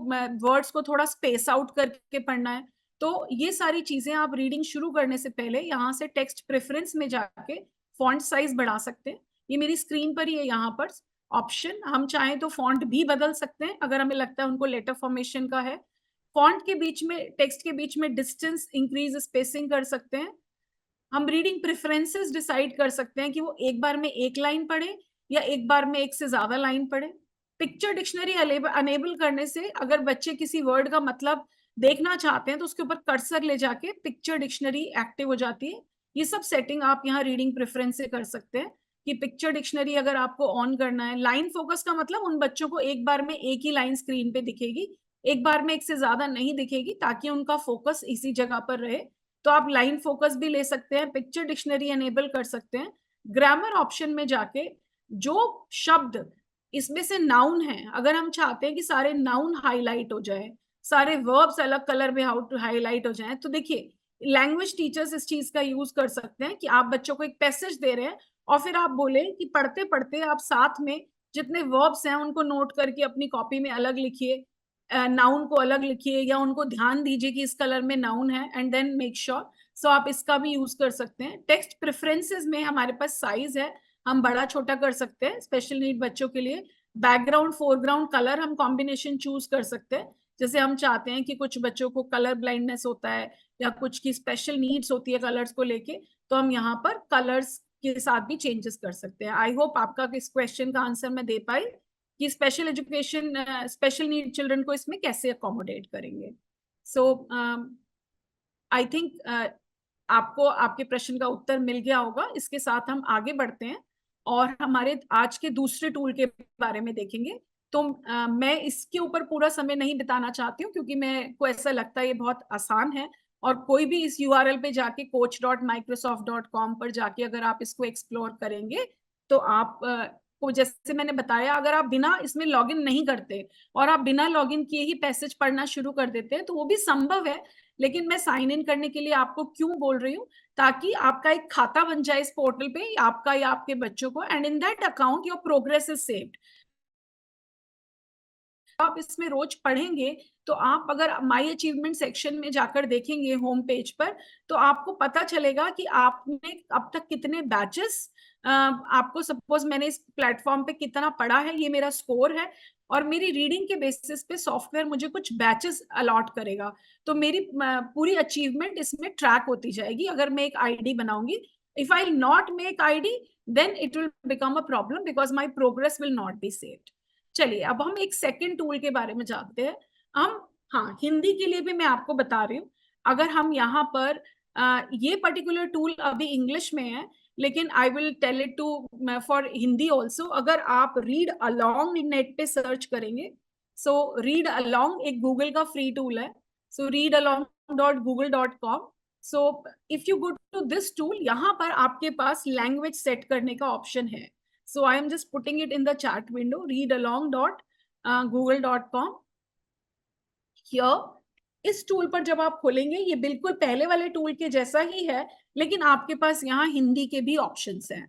वर्ड्स को थोड़ा स्पेस आउट करके पढ़ना है. तो ये सारी चीजें आप रीडिंग शुरू करने से पहले यहाँ से टेक्स्ट प्रेफरेंस में जाके फॉन्ट साइज बढ़ा सकते हैं. ये मेरी स्क्रीन पर ही है यहाँ पर ऑप्शन. हम चाहें तो फॉन्ट भी बदल सकते हैं अगर हमें लगता है उनको लेटर फॉर्मेशन का है. फॉन्ट के बीच में, टेक्स्ट के बीच में डिस्टेंस इंक्रीज स्पेसिंग कर सकते हैं. हम रीडिंग प्रेफरेंसेस डिसाइड कर सकते हैं कि वो एक बार में एक लाइन पढ़े या एक बार में एक से ज्यादा लाइन पढ़े. पिक्चर डिक्शनरी अनेबल करने से अगर बच्चे किसी वर्ड का मतलब देखना चाहते हैं तो उसके ऊपर कर्सर ले जाके पिक्चर डिक्शनरी एक्टिव हो जाती है. ये सब सेटिंग आप यहाँ रीडिंग प्रेफरेंस से कर सकते हैं कि पिक्चर डिक्शनरी अगर आपको ऑन करना है. लाइन फोकस का मतलब उन बच्चों को एक बार में एक ही लाइन स्क्रीन पे दिखेगी, एक बार में एक से ज्यादा नहीं दिखेगी, ताकि उनका फोकस इसी जगह पर रहे. तो आप लाइन फोकस भी ले सकते हैं, पिक्चर डिक्शनरी एनेबल कर सकते हैं. ग्रामर ऑप्शन में जाके जो शब्द इसमें से नाउन है, अगर हम चाहते हैं कि सारे नाउन हाईलाइट हो जाए, सारे वर्ब्स अलग कलर में हाईलाइट हो जाए, तो देखिए लैंग्वेज टीचर्स इस चीज का यूज कर सकते हैं कि आप बच्चों को एक पैसेज दे रहे हैं और फिर आप बोले कि पढ़ते पढ़ते आप साथ में जितने वर्ब्स हैं उनको नोट करके अपनी कॉपी में अलग लिखिए, नाउन को अलग लिखिए या उनको ध्यान दीजिए कि इस कलर में नाउन है एंड देन मेक श्योर. सो आप इसका भी यूज कर सकते हैं. टेक्स्ट प्रेफरेंसेस में हमारे पास साइज है, हम बड़ा छोटा कर सकते हैं स्पेशल नीड बच्चों के लिए. बैकग्राउंड फोरग्राउंड कलर हम कॉम्बिनेशन चूज कर सकते हैं. जैसे हम चाहते हैं कि कुछ बच्चों को कलर ब्लाइंडनेस होता है या कुछ की स्पेशल नीड्स होती है कलर्स को लेके, तो हम यहाँ पर कलर्स के साथ भी चेंजेस कर सकते हैं. आई होप आपका इस क्वेश्चन का आंसर मैं दे पाई कि special education special need children को इसमें कैसे अकोमोडेट करेंगे. सो आई थिंक आपको आपके प्रश्न का उत्तर मिल गया होगा. इसके साथ हम आगे बढ़ते हैं और हमारे आज के दूसरे टूल के बारे में देखेंगे. तो मैं इसके ऊपर पूरा समय नहीं बिताना चाहती हूँ क्योंकि मैं को ऐसा लगता है ये बहुत आसान है और कोई भी इस URL पे जाके coach.microsoft.com पर जाके अगर आप इसको एक्सप्लोर करेंगे तो आप आपको जैसे मैंने बताया, अगर आप बिना इसमें लॉगिन नहीं करते और आप बिना लॉगिन किए ही पैसेज पढ़ना शुरू कर देते हैं तो वो भी संभव है, लेकिन मैं साइन इन करने के लिए आपको क्यों बोल रही हूँ, ताकि आपका एक खाता बन जाए इस पोर्टल पे, आपका या आपके बच्चों को, and in that account your progress is saved. आप इसमें रोज पढ़ेंगे तो आप अगर माई अचीवमेंट सेक्शन में जाकर देखेंगे होम पेज पर, तो आपको पता चलेगा कि आपने अब तक कितने बैचेस, आपको सपोज मैंने इस प्लेटफॉर्म पे कितना पढ़ा है, ये मेरा स्कोर है, और मेरी रीडिंग के बेसिस पे सॉफ्टवेयर मुझे कुछ बैचेस अलॉट करेगा, तो मेरी पूरी अचीवमेंट इसमें ट्रैक होती जाएगी अगर मैं एक आईडी बनाऊंगी। If I not make ID, then it will become a problem because my progress will not be saved. चलिए अब हम एक सेकंड टूल के बारे में जानते हैं। हम, हाँ, हिंदी के लिए भी मैं आपको बता रही हूँ। अगर हम यहाँ पर ये पर्टिकुलर टूल अभी इंग्लिश में है, लेकिन I will tell it to for Hindi also. अगर आप रीड अलोंग नेट पे सर्च करेंगे, सो रीड अलोंग एक गूगल का फ्री टूल है, so readalong.google.com। So if you go to this tool, यहाँ पर आपके पास लैंग्वेज सेट करने का ऑप्शन है। So I am just putting it in the chat window, readalong.google.com. Here, इस टूल पर जब आप खोलेंगे, ये बिल्कुल पहले वाले टूल के जैसा ही है, लेकिन आपके पास यहाँ हिंदी के भी ऑप्शंस हैं।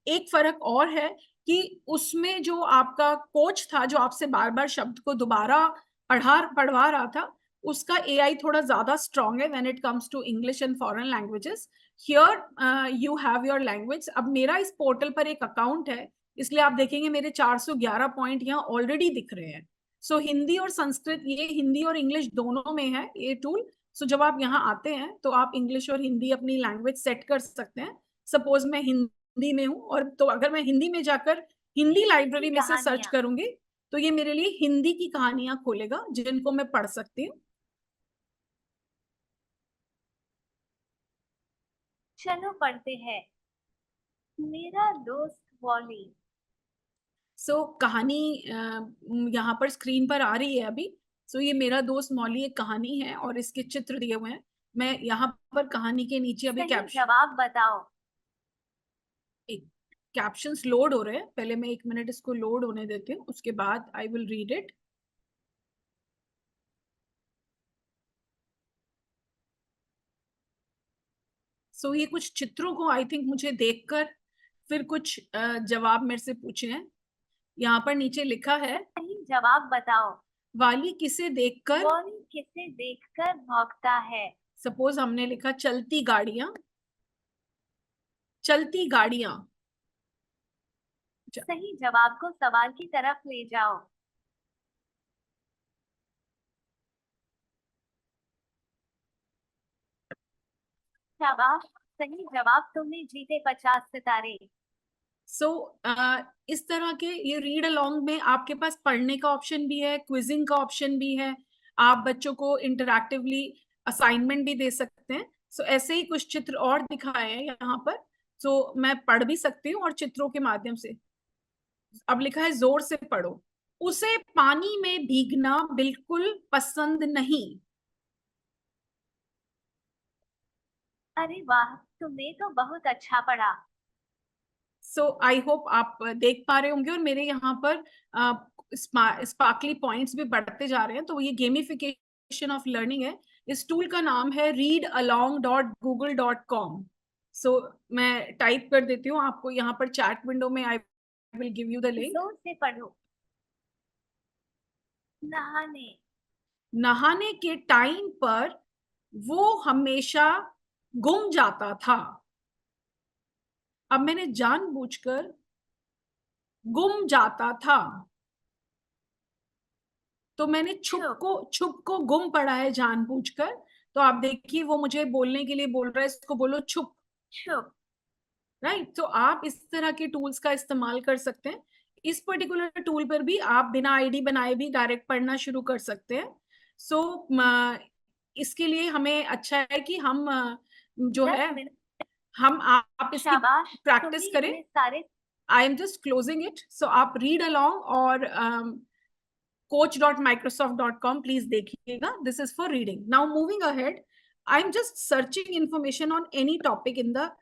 एक फर्क और है कि उसमें जो आपका कोच था, जो आपसे बार बार शब्द को दोबारा पढ़वा रहा था, उसका AI थोड़ा ज्यादा स्ट्रॉन्ग है when it comes to English and foreign languages. Here you have your language. अब मेरा इस पोर्टल पर एक अकाउंट है, इसलिए आप देखेंगे मेरे 411 पॉइंट यहाँ ऑलरेडी दिख रहे हैं। सो हिंदी और संस्कृत, ये हिंदी और इंग्लिश दोनों में है ये टूल। सो जब आप यहाँ आते हैं तो आप इंग्लिश और हिंदी अपनी लैंग्वेज सेट कर सकते हैं। सपोज मैं हिंदी में हूँ, और तो अगर मैं हिंदी में जाकर हिंदी लाइब्रेरी में से सर्च करूंगी तो ये मेरे लिए हिंदी की कहानियां खोलेगा जिनको मैं पढ़ सकती हूँ। चलो पढ़ते हैं। मेरा दोस्त वॉली। सो कहानी यहाँ पर स्क्रीन पर आ रही है अभी। सो ये मेरा दोस्त मौली एक कहानी है और इसके चित्र दिए हुए हैं। मैं यहाँ पर कहानी के नीचे अभी जवाब बताओ। कैप्शंस लोड हो रहे हैं, पहले मैं 1 मिनट इसको लोड होने देती हूँ, उसके बाद आई विल रीड इट। सो ये कुछ चित्रों को आई थिंक मुझे देखकर फिर कुछ जवाब मेरे से पूछे हैं। यहाँ पर नीचे लिखा है, सही जवाब बताओ। वाली किसे देखकर भौंकता है। सपोज हमने लिखा चलती गाड़ियां, चलती गाड़ियां। सही जवाब को सवाल की तरफ ले जाओ। शाबाश, सही जवाब, तुमने जीते 50 सितारे। सो इस तरह के ये रीड अलोंग में आपके पास पढ़ने का ऑप्शन भी है, क्विजिंग का ऑप्शन भी है, आप बच्चों को इंटरैक्टिवली असाइनमेंट भी दे सकते हैं। सो ऐसे ही कुछ चित्र और दिखाए हैं यहाँ पर, सो मैं पढ़ भी सकती हूँ और चित्रों के माध्यम से। अब लिखा है जोर से पढ़ो, उसे पानी में भीगना बिल्कुल पसंद नहीं। अरे वाह, तुमने तो बहुत अच्छा पढ़ा। सो आई होप आप देख पा रहे होंगे, और मेरे यहाँ पर स्पार्कली पॉइंट्स भी बढ़ते जा रहे हैं, तो ये गेमिफिकेशन ऑफ लर्निंग है। इस टूल का नाम है readalong.google.com। सो मैं टाइप कर देती हूँ आपको यहाँ पर चैट विंडो में, I will give you the link. जोर से पढ़ो। नहाने। नहाने के टाइम पर वो हमेशा गुम जाता था। अब मैंने जानबूझकर गुम जाता था, तो मैंने छुप को गुम पढ़ा है जानबूझकर। तो आप देखिए वो मुझे बोलने के लिए बोल रहा है, इसको बोलो छुप। राइट। तो आप इस तरह के टूल्स का इस्तेमाल कर सकते हैं। इस पर्टिकुलर टूल पर भी आप बिना आईडी बनाए भी डायरेक्ट पढ़ना शुरू कर सकते हैं। सो इसके लिए हमें अच्छा है कि हम जो है हम आप इसकी प्रैक्टिस करें। I am just closing it. So आप रीड अलोंग और coach.microsoft.com प्लीज देखिएगा। This is for reading. Now moving ahead, I am just searching information on any topic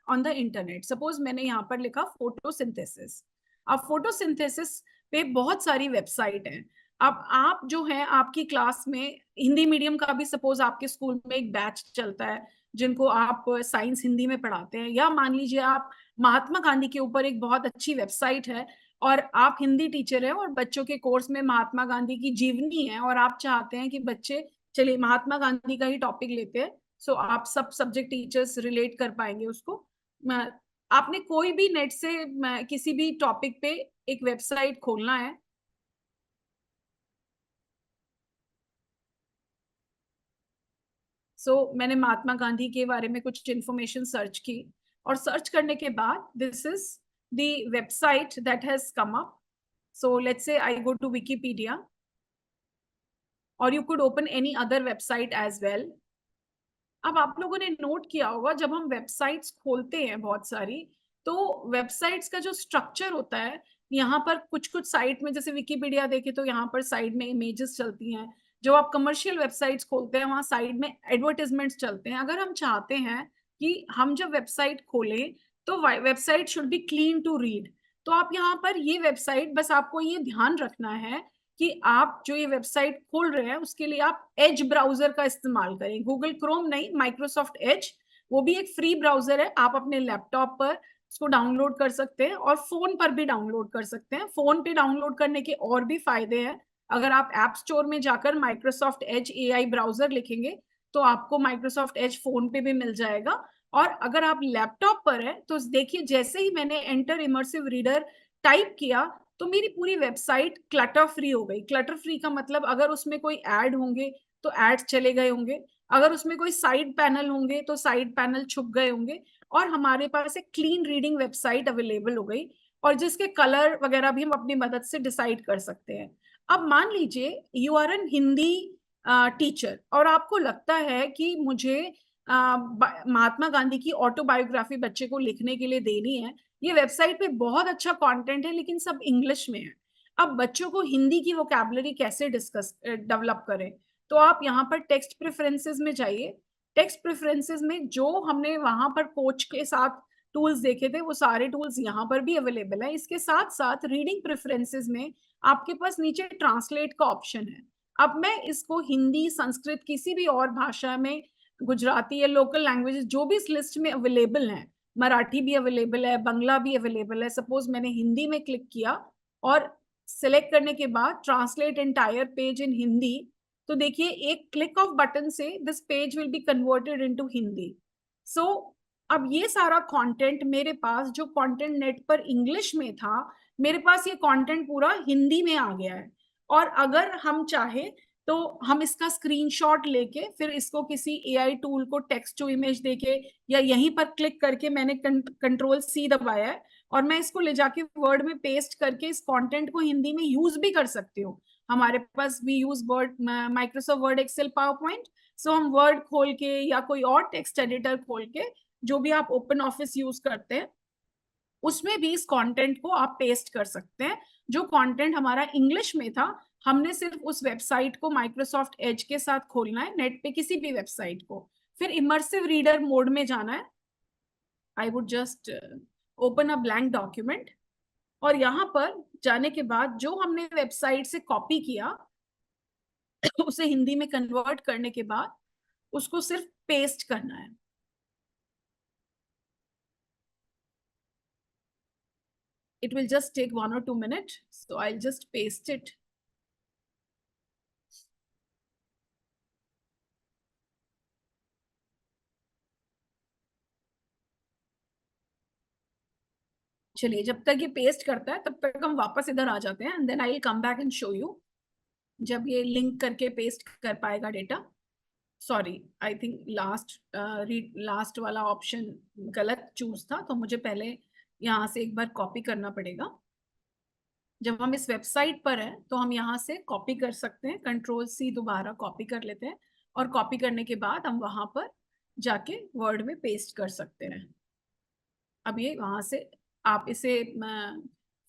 on the internet. Suppose मैंने यहाँ पर लिखा फोटोसिंथेसिस, अब photosynthesis पे बहुत सारी वेबसाइट हैं। अब आप जो है आपकी क्लास में हिंदी मीडियम का भी सपोज आपके स्कूल में एक बैच चलता है जिनको आप साइंस हिंदी में पढ़ाते हैं, या मान लीजिए आप महात्मा गांधी के ऊपर एक बहुत अच्छी वेबसाइट है और आप हिंदी टीचर हैं और बच्चों के कोर्स में महात्मा गांधी की जीवनी है और आप चाहते हैं कि बच्चे चलिए महात्मा गांधी का ही टॉपिक लेते हैं, सो आप सब सब्जेक्ट टीचर्स रिलेट कर पाएंगे उसको। आपने कोई भी नेट से किसी भी टॉपिक पे एक वेबसाइट खोलना है, मैंने महात्मा गांधी के बारे में कुछ इंफॉर्मेशन सर्च की और सर्च करने के बाद this is the website that has come up. So let's say I go to Wikipedia और you could open any other website as well. अब आप लोगों ने नोट किया होगा जब हम वेबसाइट्स खोलते हैं बहुत सारी, तो वेबसाइट्स का जो स्ट्रक्चर होता है, यहाँ पर कुछ कुछ साइट में जैसे विकिपीडिया देखे तो यहाँ पर साइड में इमेजेस चलती हैं। जो आप कमर्शियल वेबसाइट्स खोलते हैं वहाँ साइड में एडवर्टाइजमेंट्स चलते हैं। अगर हम चाहते हैं कि हम जब वेबसाइट खोलें तो website should be clean to read, तो आप यहाँ पर ये वेबसाइट, बस आपको ये ध्यान रखना है कि आप जो ये वेबसाइट खोल रहे हैं उसके लिए आप एज ब्राउजर का इस्तेमाल करें, गूगल क्रोम नहीं, माइक्रोसॉफ्ट एज। वो भी एक फ्री ब्राउजर है, आप अपने लैपटॉप पर उसको डाउनलोड कर सकते हैं और फोन पर भी डाउनलोड कर सकते हैं। फोन पे डाउनलोड करने के और भी फायदे हैं। अगर आप ऐप स्टोर में जाकर माइक्रोसॉफ्ट एज AI ब्राउजर लिखेंगे तो आपको माइक्रोसॉफ्ट एज फोन पे भी मिल जाएगा। और अगर आप लैपटॉप पर है तो देखिए जैसे ही मैंने एंटर इमर्सिव रीडर टाइप किया तो मेरी पूरी वेबसाइट क्लटर फ्री हो गई। क्लटर फ्री का मतलब अगर उसमें कोई ऐड होंगे तो ऐड चले गए होंगे, अगर उसमें कोई साइड पैनल होंगे तो साइड पैनल छुप गए होंगे, और हमारे पास एक क्लीन रीडिंग वेबसाइट अवेलेबल हो गई और जिसके कलर वगैरह भी हम अपनी मदद से डिसाइड कर सकते हैं। अब मान लीजिए you are an Hindi teacher और आपको लगता है कि मुझे महात्मा गांधी की ऑटोबायोग्राफी बच्चे को लिखने के लिए देनी है। ये वेबसाइट पे बहुत अच्छा कंटेंट है लेकिन सब इंग्लिश में है। अब बच्चों को हिंदी की वोकैबुलरी कैसे डेवलप करें, तो आप यहाँ पर टेक्स्ट प्रेफरेंसेस में जाइए। टेक्स्ट प्रेफरेंसेस में जो हमने वहां पर कोच के साथ टूल्स देखे थे वो सारे टूल्स यहाँ पर भी अवेलेबल है। इसके साथ साथ रीडिंग प्रेफरेंसेस में आपके पास नीचे ट्रांसलेट का ऑप्शन है। अब मैं इसको हिंदी, संस्कृत, किसी भी और भाषा में, गुजराती या लोकल लैंग्वेजेस जो भी इस लिस्ट में अवेलेबल हैं, मराठी भी अवेलेबल है, बंगला भी अवेलेबल है। सपोज मैंने हिंदी में क्लिक किया और सिलेक्ट करने के बाद translate entire page in Hindi, तो देखिए एक क्लिक ऑफ बटन से this page will be converted into Hindi. So अब ये सारा कंटेंट मेरे पास, जो कंटेंट नेट पर इंग्लिश में था, मेरे पास ये कंटेंट पूरा हिंदी में आ गया है। और अगर हम चाहे तो हम इसका स्क्रीनशॉट लेके फिर इसको किसी AI टूल को टेक्स्ट टू इमेज देके या यहीं पर क्लिक करके मैंने Ctrl+C दबाया है और मैं इसको ले जाके वर्ड में पेस्ट करके इस कंटेंट को हिंदी में यूज भी कर सकती हूँ। हमारे पास भी use Word, Microsoft Word, Excel, PowerPoint, so हम वर्ड खोल के या कोई और टेक्स्ट एडिटर खोल के, जो भी आप ओपन ऑफिस यूज करते हैं उसमें भी इस कंटेंट को आप पेस्ट कर सकते हैं। जो कंटेंट हमारा इंग्लिश में था, हमने सिर्फ उस वेबसाइट को माइक्रोसॉफ्ट एज के साथ खोलना है, नेट पे किसी भी वेबसाइट को, फिर इमर्सिव रीडर मोड में जाना है। I would just open a blank document और यहाँ पर जाने के बाद जो हमने वेबसाइट से कॉपी किया उसे हिंदी में कन्वर्ट करने के बाद उसको सिर्फ पेस्ट करना है। It will just take 1 or 2 minutes, so I'll just paste it. चलिए जब तक ये पेस्ट करता है तब तक हम वापस इधर आ जाते हैं, and then I will come back and show you जब ये लिंक करके पेस्ट कर पाएगा data. Sorry, I think last वाला ऑप्शन गलत चूज था, तो मुझे पहले यहाँ से एक बार कॉपी करना पड़ेगा। जब हम इस वेबसाइट पर हैं तो हम यहाँ से कॉपी कर सकते हैं, Ctrl+C दोबारा कॉपी कर लेते हैं और कॉपी करने के बाद हम वहां पर जाके वर्ड में पेस्ट कर सकते हैं। अब ये वहां से आप इसे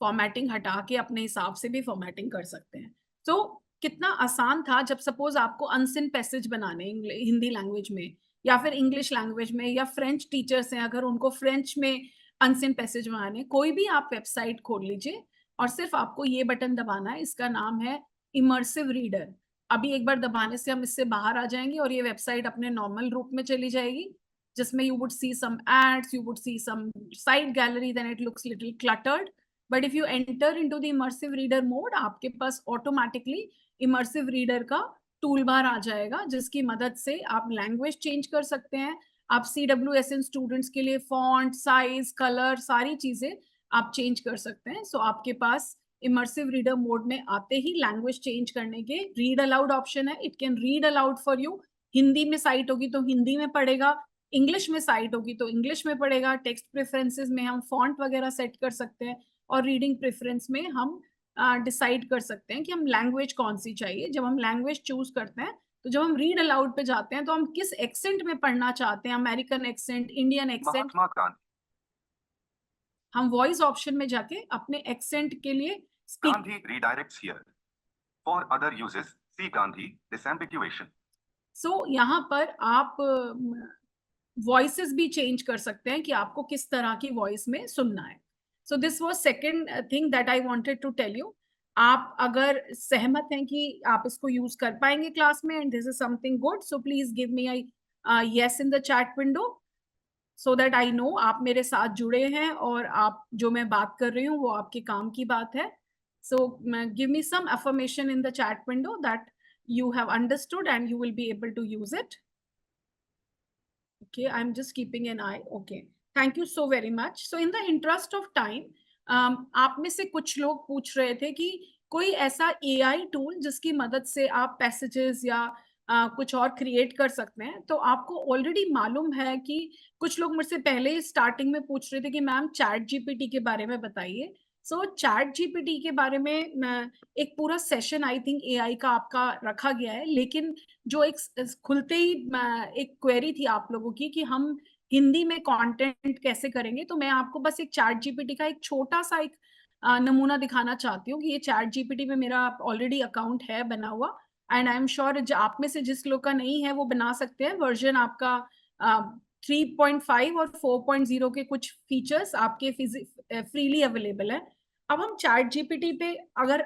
फॉर्मेटिंग हटा के अपने हिसाब से भी फॉर्मेटिंग कर सकते हैं। तो कितना आसान था जब सपोज आपको अनसिन पैसेज बनाने हिंदी लैंग्वेज में या फिर इंग्लिश लैंग्वेज में, या फ्रेंच टीचर्स हैं अगर उनको फ्रेंच में अनसीन पैसेज में आने। कोई भी आप वेबसाइट खोल लीजिए और सिर्फ आपको ये बटन दबाना है, इसका नाम है इमर्सिव रीडर। अभी एक बार दबाने से हम इससे बाहर आ जाएंगे और ये वेबसाइट अपने नॉर्मल रूप में चली जाएगी, जिसमें you would see some ads, you would see some site gallery, then it looks little cluttered. But if you enter into the immersive reader mode, आपके पास automatically immersive reader का टूल बार आ जाएगा, जिसकी मदद से आप लैंग्वेज चेंज कर सकते हैं। आप CWSN स्टूडेंट्स के लिए फॉन्ट, साइज, कलर, सारी चीजें आप चेंज कर सकते हैं। सो आपके पास इमर्सिव रीडर मोड में आते ही लैंग्वेज चेंज करने के रीड अलाउड ऑप्शन है। It can read aloud for you. Hindi में साइट होगी तो हिंदी में पढ़ेगा, इंग्लिश में साइट होगी तो इंग्लिश में पढ़ेगा। टेक्स्ट प्रेफरेंसेस में हम फॉन्ट वगैरह सेट कर सकते हैं और रीडिंग प्रेफरेंस में हम डिसाइड कर सकते हैं कि हम लैंग्वेज कौन सी चाहिए। जब हम लैंग्वेज चूज करते हैं तो जब हम रीड अलाउड पे जाते हैं तो हम किस एक्सेंट में पढ़ना चाहते हैं, American accent, Indian accent, Mahatma Gandhi हम वॉइस ऑप्शन में जाके अपने एक्सेंट के लिए speak. Gandhi redirects here. For other uses, see Gandhi disambiguation. सो यहाँ पर आप वॉइसेस भी चेंज कर सकते हैं कि आपको किस तरह की वॉइस में सुनना है। So this was second thing that I wanted to tell you. आप अगर सहमत हैं कि आप इसको यूज कर पाएंगे क्लास में and this is something good, so please give me a yes in the chat window so that I know आप मेरे साथ जुड़े हैं और आप जो मैं बात कर रही हूँ वो आपके काम की बात है। So give me some affirmation in the chat window that you have understood and you will be able to use it. Okay, I'm just keeping an eye. Okay, thank you so very much. So in the interest of time, आप में से कुछ लोग पूछ रहे थे कि कोई ऐसा AI टूल जिसकी मदद से आप पैसेजेस या कुछ और क्रिएट कर सकते हैं। तो आपको ऑलरेडी मालूम है कि कुछ लोग मुझसे पहले स्टार्टिंग में पूछ रहे थे कि मैम चैट जीपीटी के बारे में बताइए। सो चैट जीपीटी के बारे में एक पूरा सेशन आई थिंक AI का आपका रखा गया है, लेकिन जो एक खुलते ही एक क्वेरी थी आप लोगों की कि हम हिंदी में कंटेंट कैसे करेंगे, तो मैं आपको बस एक चैट जीपीटी का एक छोटा सा एक नमूना दिखाना चाहती हूँ कि ये चैट जीपीटी में मेरा ऑलरेडी अकाउंट है बना हुआ एंड आई एम श्योर आप में से जिस लोग का नहीं है वो बना सकते हैं। वर्जन आपका 3.5 और 4.0 के कुछ फीचर्स आपके फ्रीली अवेलेबल है। अब हम चैट जीपीटी पे अगर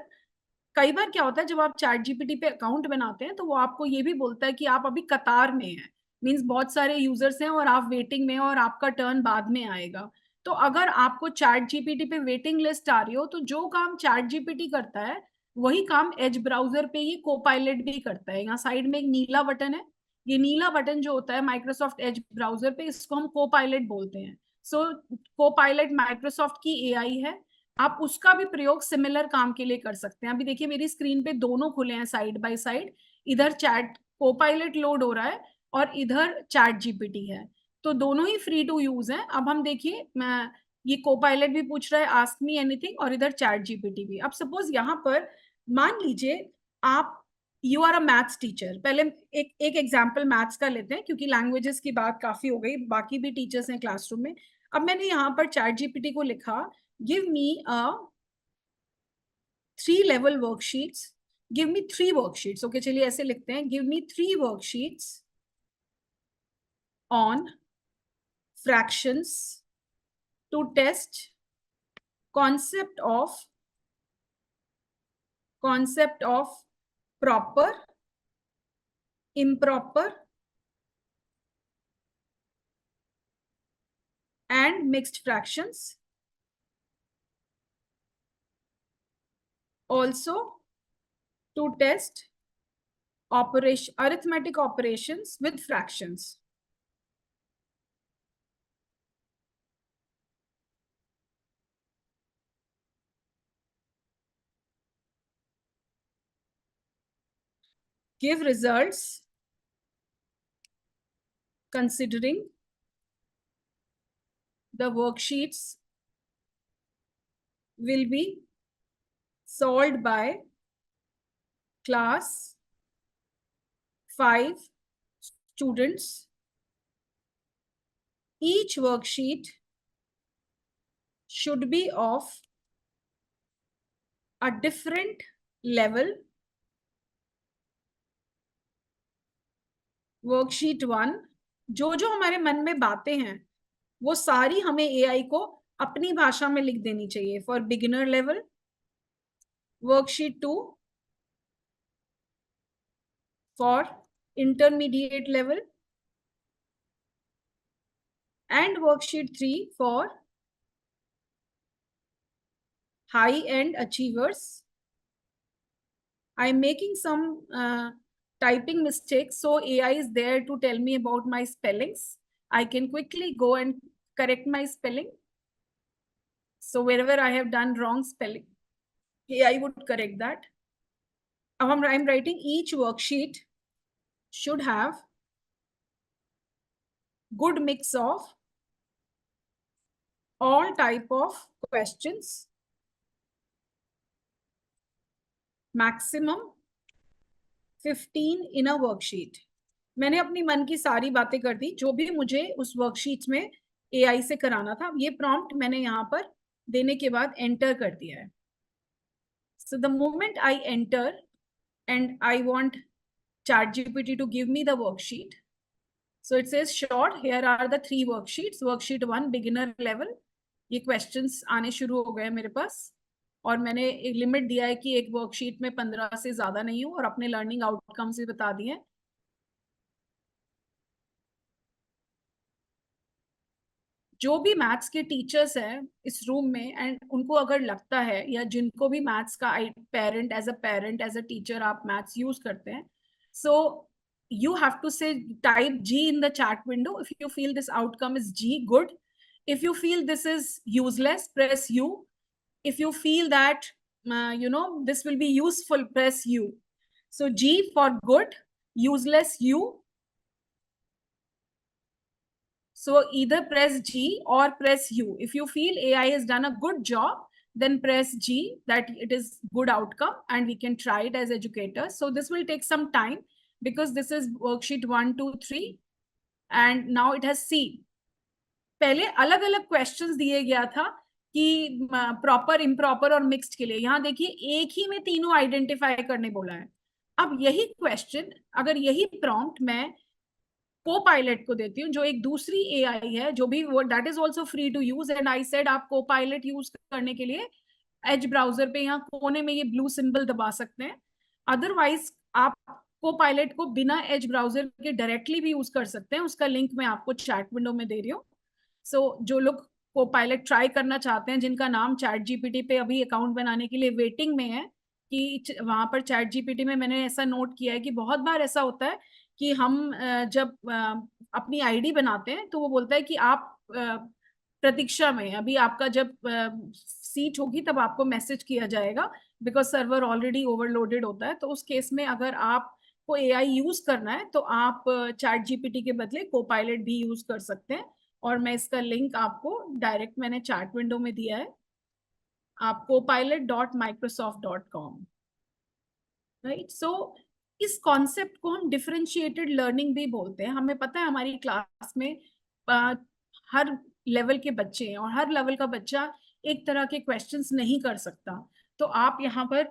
कई बार क्या होता है जब आप चैट जीपीटी पे अकाउंट बनाते हैं तो वो आपको ये भी बोलता है कि आप अभी कतार में हैं, मींस बहुत सारे यूजर्स हैं और आप वेटिंग में और आपका टर्न बाद में आएगा। तो अगर आपको चैट जीपीटी पे वेटिंग लिस्ट आ रही हो तो जो काम चैट जीपीटी करता है वही काम एज ब्राउजर पे ये कोपायलट भी करता है। यहाँ साइड में एक नीला बटन है, ये नीला बटन जो होता है माइक्रोसॉफ्ट एज ब्राउजर पे, इसको हम कोपायलट बोलते हैं। सो कोपायलट माइक्रोसॉफ्ट की AI है, आप उसका भी प्रयोग सिमिलर काम के लिए कर सकते हैं। अभी देखिए मेरी स्क्रीन पे दोनों खुले हैं साइड बाय साइड, इधर चैट कोपायलट लोड हो रहा है और इधर चैट जीपीटी है, तो दोनों ही फ्री टू यूज हैं। अब हम देखिए मैं ये कोपायलट भी पूछ रहा है आस्क मी एनीथिंग और इधर चैट जीपीटी भी। अब सपोज यहाँ पर मान लीजिए आप you are a maths teacher, पहले एक एग्जाम्पल मैथ्स का लेते हैं क्योंकि लैंग्वेजेस की बात काफी हो गई, बाकी भी टीचर्स हैं क्लासरूम में। अब मैंने यहाँ पर चैट जीपीटी को लिखा give me a 3-level worksheets, give me 3 worksheets। okay, चलिए ऐसे लिखते हैं, give me 3 worksheets on fractions to test concept of proper, improper and mixed fractions, also to test arithmetic operations with fractions। Give results considering the worksheets will be solved by class 5 students. Each worksheet should be of a different level. Worksheet 1, जो हमारे मन में बातें हैं वो सारी हमें AI को अपनी भाषा में लिख देनी चाहिए. For beginner level, worksheet 2 for intermediate level, and worksheet 3 for high-end achievers. I'm making some typing mistakes, so AI is there to tell me about my spellings. I can quickly go and correct my spelling. So wherever I have done wrong spelling, AI would correct that. I'm writing each worksheet should have good mix of all type of questions, maximum 15 in a worksheet. मैंने अपनी मन की सारी बातें कर दी जो भी मुझे उस वर्कशीट में एआई से कराना था. ये प्रॉम्प्ट मैंने यहाँ पर देने के बाद एंटर कर दिया है. So the moment I enter and I want ChatGPT to give me the worksheet, so it says short, here are the 3 worksheets. Worksheet 1 beginner level, ये questions आने शुरू हो गए मेरे पास, और मैंने एक लिमिट दिया है कि एक वर्कशीट में 15 से ज्यादा नहीं हो, और अपने लर्निंग आउटकम्स भी बता दिए. जो भी मैथ्स के टीचर्स हैं इस रूम में, एंड उनको अगर लगता है, या जिनको भी मैथ्स का पेरेंट एज अ टीचर आप मैथ्स यूज करते हैं, सो you have to say type G in the chat window if you feel this outcome is G, good. If you feel this is useless, press U. If you feel that this will be useful, press U. So G for good, useless U. So either press G or press U. If you feel AI has done a good job, then press G, that it is good outcome and we can try it as educators. So this will take some time because this is worksheet 1, 2, 3 and now it has C. पहले अलग अलग questions दिए गया था कि proper, improper और mixed के लिए. यहाँ देखिए एक ही में तीनों आइडेंटिफाई करने बोला है. अब यही क्वेश्चन, अगर यही प्रॉम्प्ट मैं कोपायलट को देती हूँ, जो एक दूसरी एआई है, जो भी वो that is also free to use, and I said आप कोपायलट यूज करने के लिए एज ब्राउजर पे यहाँ कोने में ये ब्लू सिंबल दबा सकते हैं. अदरवाइज आप कोपायलट को बिना एज ब्राउजर के डायरेक्टली भी यूज कर सकते हैं. उसका लिंक मैं आपको चैट विंडो में दे रही हूँ. सो जो लोग कोपायलट ट्राई करना चाहते हैं, जिनका नाम चैट जीपीटी पे अभी अकाउंट बनाने के लिए वेटिंग में है, कि वहां पर चैट जीपीटी में मैंने ऐसा नोट किया है कि बहुत बार ऐसा होता है कि हम जब अपनी आईडी बनाते हैं तो वो बोलता है कि आप प्रतीक्षा में, अभी आपका जब सीट होगी तब आपको मैसेज किया जाएगा, बिकॉज सर्वर ऑलरेडी ओवरलोडेड होता है. तो उस केस में अगर आपको एआई यूज करना है तो आप चैट जीपीटी के बदले कोपायलट भी यूज कर सकते हैं. और मैं इसका लिंक आपको डायरेक्ट मैंने चैट विंडो में दिया है, आप copilot.microsoft.com, राइट. सो इस कॉन्सेप्ट को हम डिफरेंशिएटेड लर्निंग भी बोलते हैं. हमें पता है हमारी क्लास में हर लेवल के बच्चे हैं और हर लेवल का बच्चा एक तरह के क्वेश्चंस नहीं कर सकता. तो आप यहाँ पर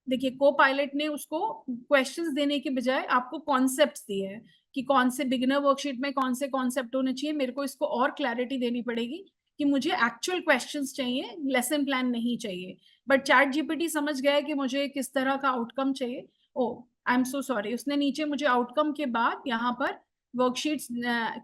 देखिए, कोपायलट ने उसको क्वेश्चंस देने के बजाय आपको कॉन्सेप्ट्स दिए हैं कि कौन से बिगिनर वर्कशीट में कौन से कॉन्सेप्ट होने चाहिए. मेरे को इसको और क्लैरिटी देनी पड़ेगी कि मुझे एक्चुअल क्वेश्चंस चाहिए, लेसन प्लान नहीं चाहिए. बट चैट जीपीटी समझ गया है कि मुझे किस तरह का आउटकम चाहिए. ओ आई एम सो सॉरी, उसने नीचे मुझे आउटकम के बाद यहाँ पर वर्कशीट्स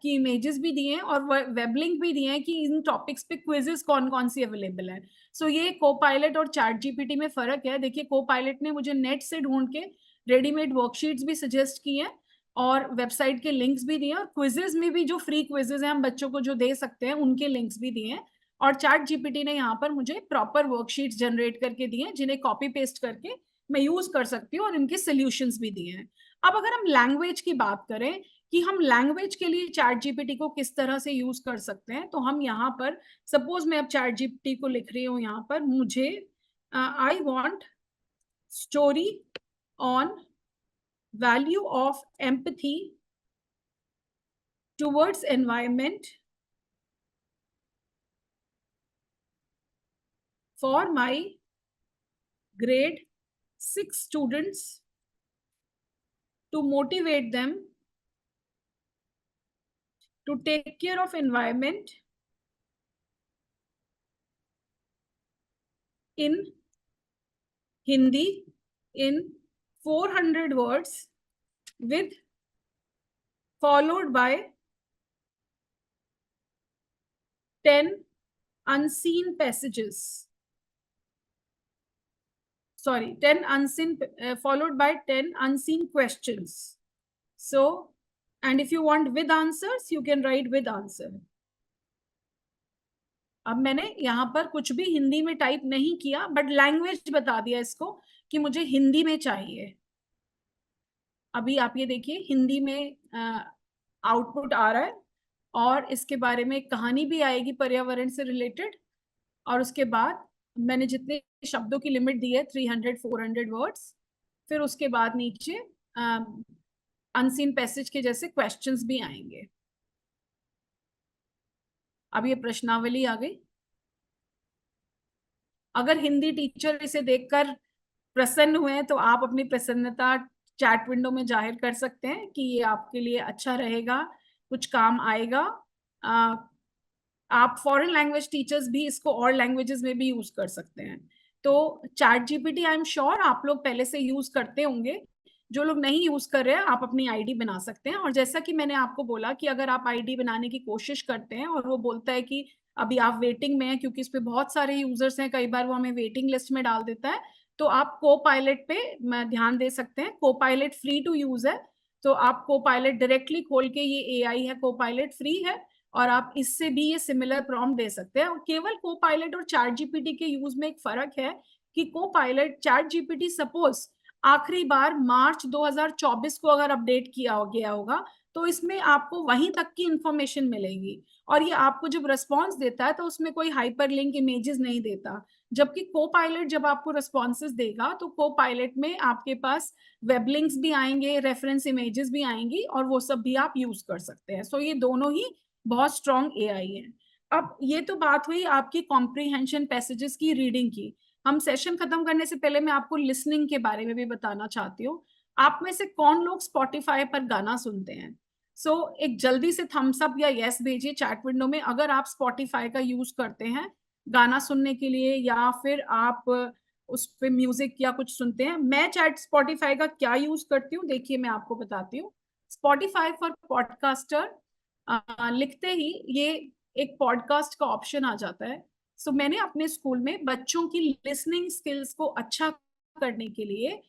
की इमेजेस भी दिए हैं और वेब लिंक भी दिए हैं कि इन टॉपिक्स पे क्विजेस कौन कौन सी अवेलेबल है. सो ये कोपायलट और चैट जीपीटी में फर्क है. देखिए, कोपायलट ने मुझे नेट से ढूंढ के रेडीमेड वर्कशीट्स भी सजेस्ट की हैं और वेबसाइट के लिंक्स भी दिए हैं, और क्विजेस में भी जो फ्री क्विजेस हैं हम बच्चों को जो दे सकते हैं उनके लिंक्स भी दिए हैं. और चैट जीपीटी ने यहाँ पर मुझे प्रॉपर वर्कशीट्स जनरेट करके दिए हैं जिन्हें कॉपी पेस्ट करके मैं यूज कर सकती हूँ, और इनके सोल्यूशंस भी दिए हैं. अब अगर हम लैंग्वेज की बात करें कि हम लैंग्वेज के लिए चैट जीपीटी को किस तरह से यूज कर सकते हैं, तो हम यहाँ पर सपोज मैं अब चैट जीपीटी को लिख रही हूँ, यहाँ पर मुझे I want story on value of empathy towards environment for my grade 6 students to motivate them to take care of environment in Hindi in 400 words with followed by 10 unseen passages. Sorry, 10 unseen followed by 10 unseen questions. So, and if you want with answers, you can write with answer. अब मैंने यहाँ पर कुछ भी हिंदी में type नहीं किया, but language बता दिया इसको कि मुझे हिंदी में चाहिए. अभी आप ये देखिए, हिंदी में आउटपुट आ रहा है और इसके बारे में कहानी भी आएगी पर्यावरण से रिलेटेड. और उसके बाद मैंने जितने शब्दों की लिमिट दी है 300-400 वर्ड्स, फिर उसके बाद नीचे अनसीन पैसेज के जैसे क्वेश्चंस भी आएंगे. अब ये प्रश्नावली आ गई. अगर हिंदी टीचर इसे देखकर प्रसन्न हुए तो आप अपनी प्रसन्नता चैट विंडो में जाहिर कर सकते हैं कि ये आपके लिए अच्छा रहेगा, कुछ काम आएगा. आप फॉरेन लैंग्वेज टीचर्स भी इसको और लैंग्वेजेस में भी यूज कर सकते हैं. तो chat GPT I am sure आप लोग पहले से यूज करते होंगे. जो लोग नहीं यूज कर रहे हैं आप अपनी आईडी बना सकते हैं. और जैसा कि मैंने आपको बोला कि अगर आप आईडी बनाने की कोशिश करते हैं और वो बोलता है कि अभी आप वेटिंग में हैं, क्योंकि इस पे बहुत सारे यूजर्स हैं, कई बार वो हमें वेटिंग लिस्ट में डाल देता है, तो आप कोपायलट पे ध्यान दे सकते हैं. कोपायलट फ्री टू यूज है, तो आप कोपायलट डायरेक्टली खोल के, ये एआई है, कोपायलट फ्री है, और आप इससे भी ये सिमिलर प्रॉम्प्ट दे सकते हैं. और केवल कोपायलट और चैट जीपीटी के यूज में एक फर्क है कि कोपायलट, चैट जीपीटी सपोज आखिरी बार मार्च 2024 को अगर अपडेट किया गया होगा तो इसमें आपको वहीं तक की इंफॉर्मेशन मिलेगी. और ये आपको जब रिस्पॉन्स देता है तो उसमें कोई हाइपरलिंक इमेजेस नहीं देता. जबकि कोपायलट जब आपको रिस्पॉन्सेस देगा तो कोपायलट में आपके पास वेब लिंक्स भी आएंगे, रेफरेंस इमेजेस भी आएंगी, और वो सब भी आप यूज कर सकते हैं. सो ये दोनों ही बहुत स्ट्रॉन्ग एआई है. अब ये तो बात हुई आपकी कॉम्प्रिहेंशन पैसेजेस की, रीडिंग की. हम सेशन खत्म करने से पहले मैं आपको लिसनिंग के बारे में भी बताना चाहती हूँ. आप में से कौन लोग स्पॉटिफाई पर गाना सुनते हैं? सो एक जल्दी से थम्स अप या यस भेजिए चैट विंडो में अगर आप स्पॉटिफाई का यूज करते हैं गाना सुनने के लिए, या फिर आप उस पे म्यूजिक या कुछ सुनते हैं. मैं चैट स्पॉटिफाई का क्या यूज करती हूँ देखिए, मैं आपको बताती हूँ. स्पॉटिफाई फॉर पॉडकास्टर लिखते ही ये एक पॉडकास्ट का ऑप्शन आ जाता है. सो मैंने अपने स्कूल में बच्चों की लिसनिंग स्किल्स को अच्छा करने के लिए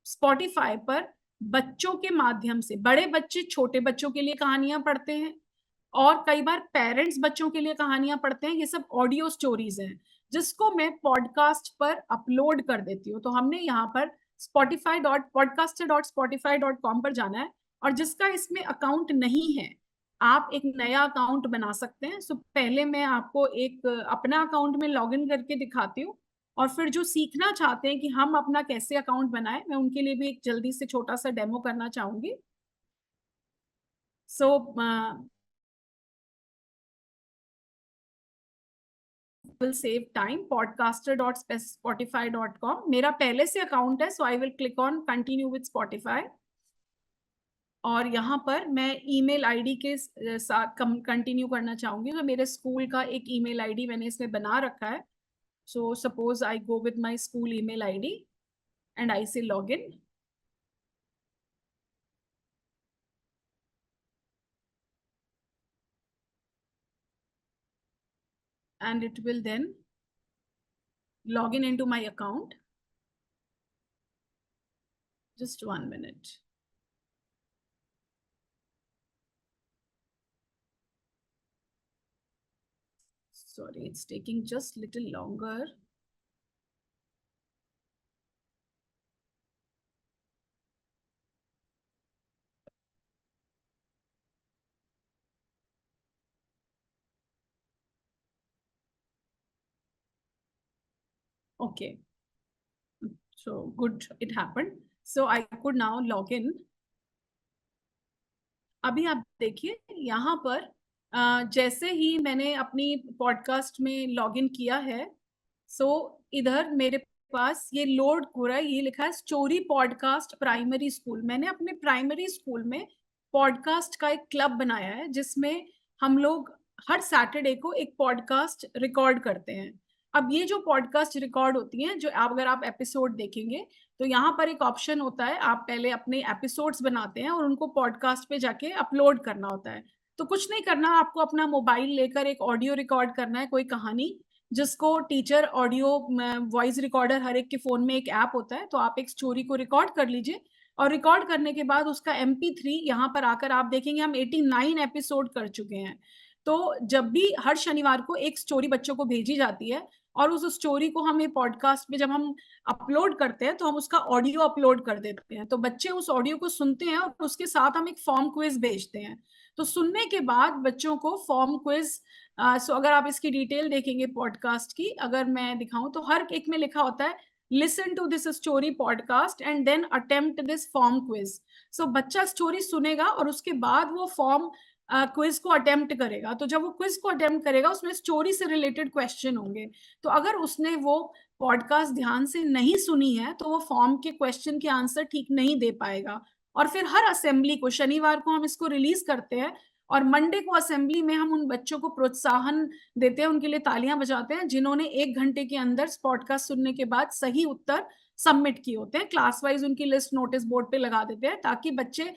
स्पॉटिफाई पर बच्चों के माध्यम से, बड़े बच्चे छोटे बच्चों के लिए कहानियां पढ़ते हैं, और कई बार पेरेंट्स बच्चों के लिए कहानियां पढ़ते हैं. ये सब ऑडियो स्टोरीज हैं जिसको मैं पॉडकास्ट पर अपलोड कर देती हूँ. तो हमने यहाँ पर spotify.podcaster.spotify.com पर जाना है, और जिसका इसमें अकाउंट नहीं है आप एक नया अकाउंट बना सकते हैं. सो पहले मैं आपको एक अपना अकाउंट में लॉगिन करके दिखाती हूँ, और फिर जो सीखना चाहते हैं कि हम अपना कैसे अकाउंट बनाएं, मैं उनके लिए भी एक जल्दी से छोटा सा डेमो करना चाहूंगी. सो will save time. podcaster.spotify.com मेरा पहले से अकाउंट है, so I will click on continue with Spotify. और यहाँ पर मैं ईमेल आईडी के साथ कंटिन्यू करना चाहूंगी. तो मेरे स्कूल का एक ईमेल आईडी मैंने इसमें बना रखा है. So suppose I go with my school email ID and I say log in. and it will then log in into my account. Just 1 minute. Sorry, it's taking just little longer. Okay, so good, it happened. So I could now log in. अभी आप देखिए यहाँ पर जैसे ही मैंने अपनी podcast में login किया है, सो इधर मेरे पास ये लोड हो रहा है, ये लिखा है स्टोरी पॉडकास्ट प्राइमरी स्कूल. मैंने अपने प्राइमरी स्कूल में पॉडकास्ट का एक क्लब बनाया है जिसमें हम लोग हर सैटरडे को एक पॉडकास्ट रिकॉर्ड करते हैं। अब ये जो पॉडकास्ट रिकॉर्ड होती हैं, जो अगर आप एपिसोड देखेंगे तो यहाँ पर एक ऑप्शन होता है, आप पहले अपने एपिसोड्स बनाते हैं और उनको पॉडकास्ट पे जाके अपलोड करना होता है। तो कुछ नहीं करना, आपको अपना मोबाइल लेकर एक ऑडियो रिकॉर्ड करना है, कोई कहानी, जिसको टीचर ऑडियो वॉइस रिकॉर्डर, हर एक के फोन में एक ऐप होता है, तो आप एक स्टोरी को रिकॉर्ड कर लीजिए और रिकॉर्ड करने के बाद उसका MP3 यहाँ पर आकर आप देखेंगे हम 89 एपिसोड कर चुके हैं। तो जब भी हर शनिवार को एक स्टोरी बच्चों को भेजी जाती है और उस स्टोरी को हम ये पॉडकास्ट में जब हम अपलोड करते हैं तो हम उसका ऑडियो अपलोड कर देते हैं। तो बच्चे उस ऑडियो को सुनते हैं और उसके साथ हम एक फॉर्म क्विज भेजते हैं। तो सुनने के बाद बच्चों को फॉर्म क्विज, सो अगर आप इसकी डिटेल देखेंगे पॉडकास्ट की, अगर मैं दिखाऊं तो हर एक में लिखा होता है listen to this story podcast and then attempt this form quiz. So बच्चा स्टोरी सुनेगा और उसके बाद वो फॉर्म क्विज को अटेम्प्ट करेगा। तो जब वो क्विज को अटेम्प्ट करेगा उसमें स्टोरी से रिलेटेड क्वेश्चन होंगे। तो अगर उसने वो पॉडकास्ट ध्यान से नहीं सुनी है तो वो फॉर्म के क्वेश्चन के आंसर ठीक नहीं दे पाएगा। और फिर हर असेंबली को, शनिवार को हम इसको रिलीज करते हैं और मंडे को असेंबली में हम उन बच्चों को प्रोत्साहन देते हैं, उनके लिए तालियां बजाते हैं जिन्होंने 1 घंटे के अंदर पॉडकास्ट सुनने के बाद सही उत्तर सबमिट किए होते हैं। क्लास वाइज उनकी लिस्ट नोटिस बोर्ड पे लगा देते हैं ताकि बच्चे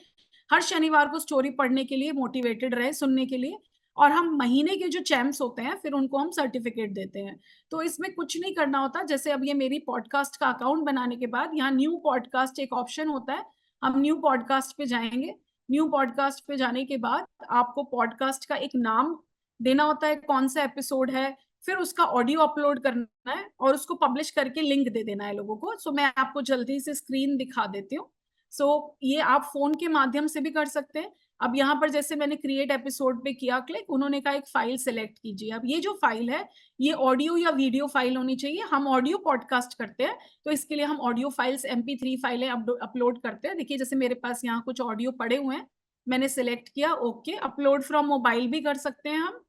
हर शनिवार को स्टोरी पढ़ने के लिए मोटिवेटेड रहे, सुनने के लिए। और हम महीने के जो चैंप्स होते हैं फिर उनको हम सर्टिफिकेट देते हैं। तो इसमें कुछ नहीं करना होता। जैसे अब ये मेरी पॉडकास्ट का अकाउंट बनाने के बाद यहाँ न्यू पॉडकास्ट एक ऑप्शन होता है, हम न्यू पॉडकास्ट पे जाएंगे। न्यू पॉडकास्ट पे जाने के बाद आपको पॉडकास्ट का एक नाम देना होता है, कौन सा एपिसोड है, फिर उसका ऑडियो अपलोड करना है और उसको पब्लिश करके लिंक दे देना है लोगों को। सो मैं आपको जल्दी से स्क्रीन दिखा देती हूँ। सो ये आप फोन के माध्यम से भी कर सकते हैं। अब यहाँ पर जैसे मैंने क्रिएट एपिसोड पे किया क्लिक, उन्होंने कहा एक फाइल सिलेक्ट कीजिए। अब ये जो फाइल है ये ऑडियो या वीडियो फाइल होनी चाहिए। हम ऑडियो पॉडकास्ट करते हैं तो इसके लिए हम ऑडियो फाइल्स MP3 फाइलें अपलोड करते हैं। देखिए जैसे मेरे पास यहाँ कुछ ऑडियो पड़े हुए हैं, मैंने सिलेक्ट किया ओके। अपलोड फ्रॉम मोबाइल भी कर सकते हैं हम।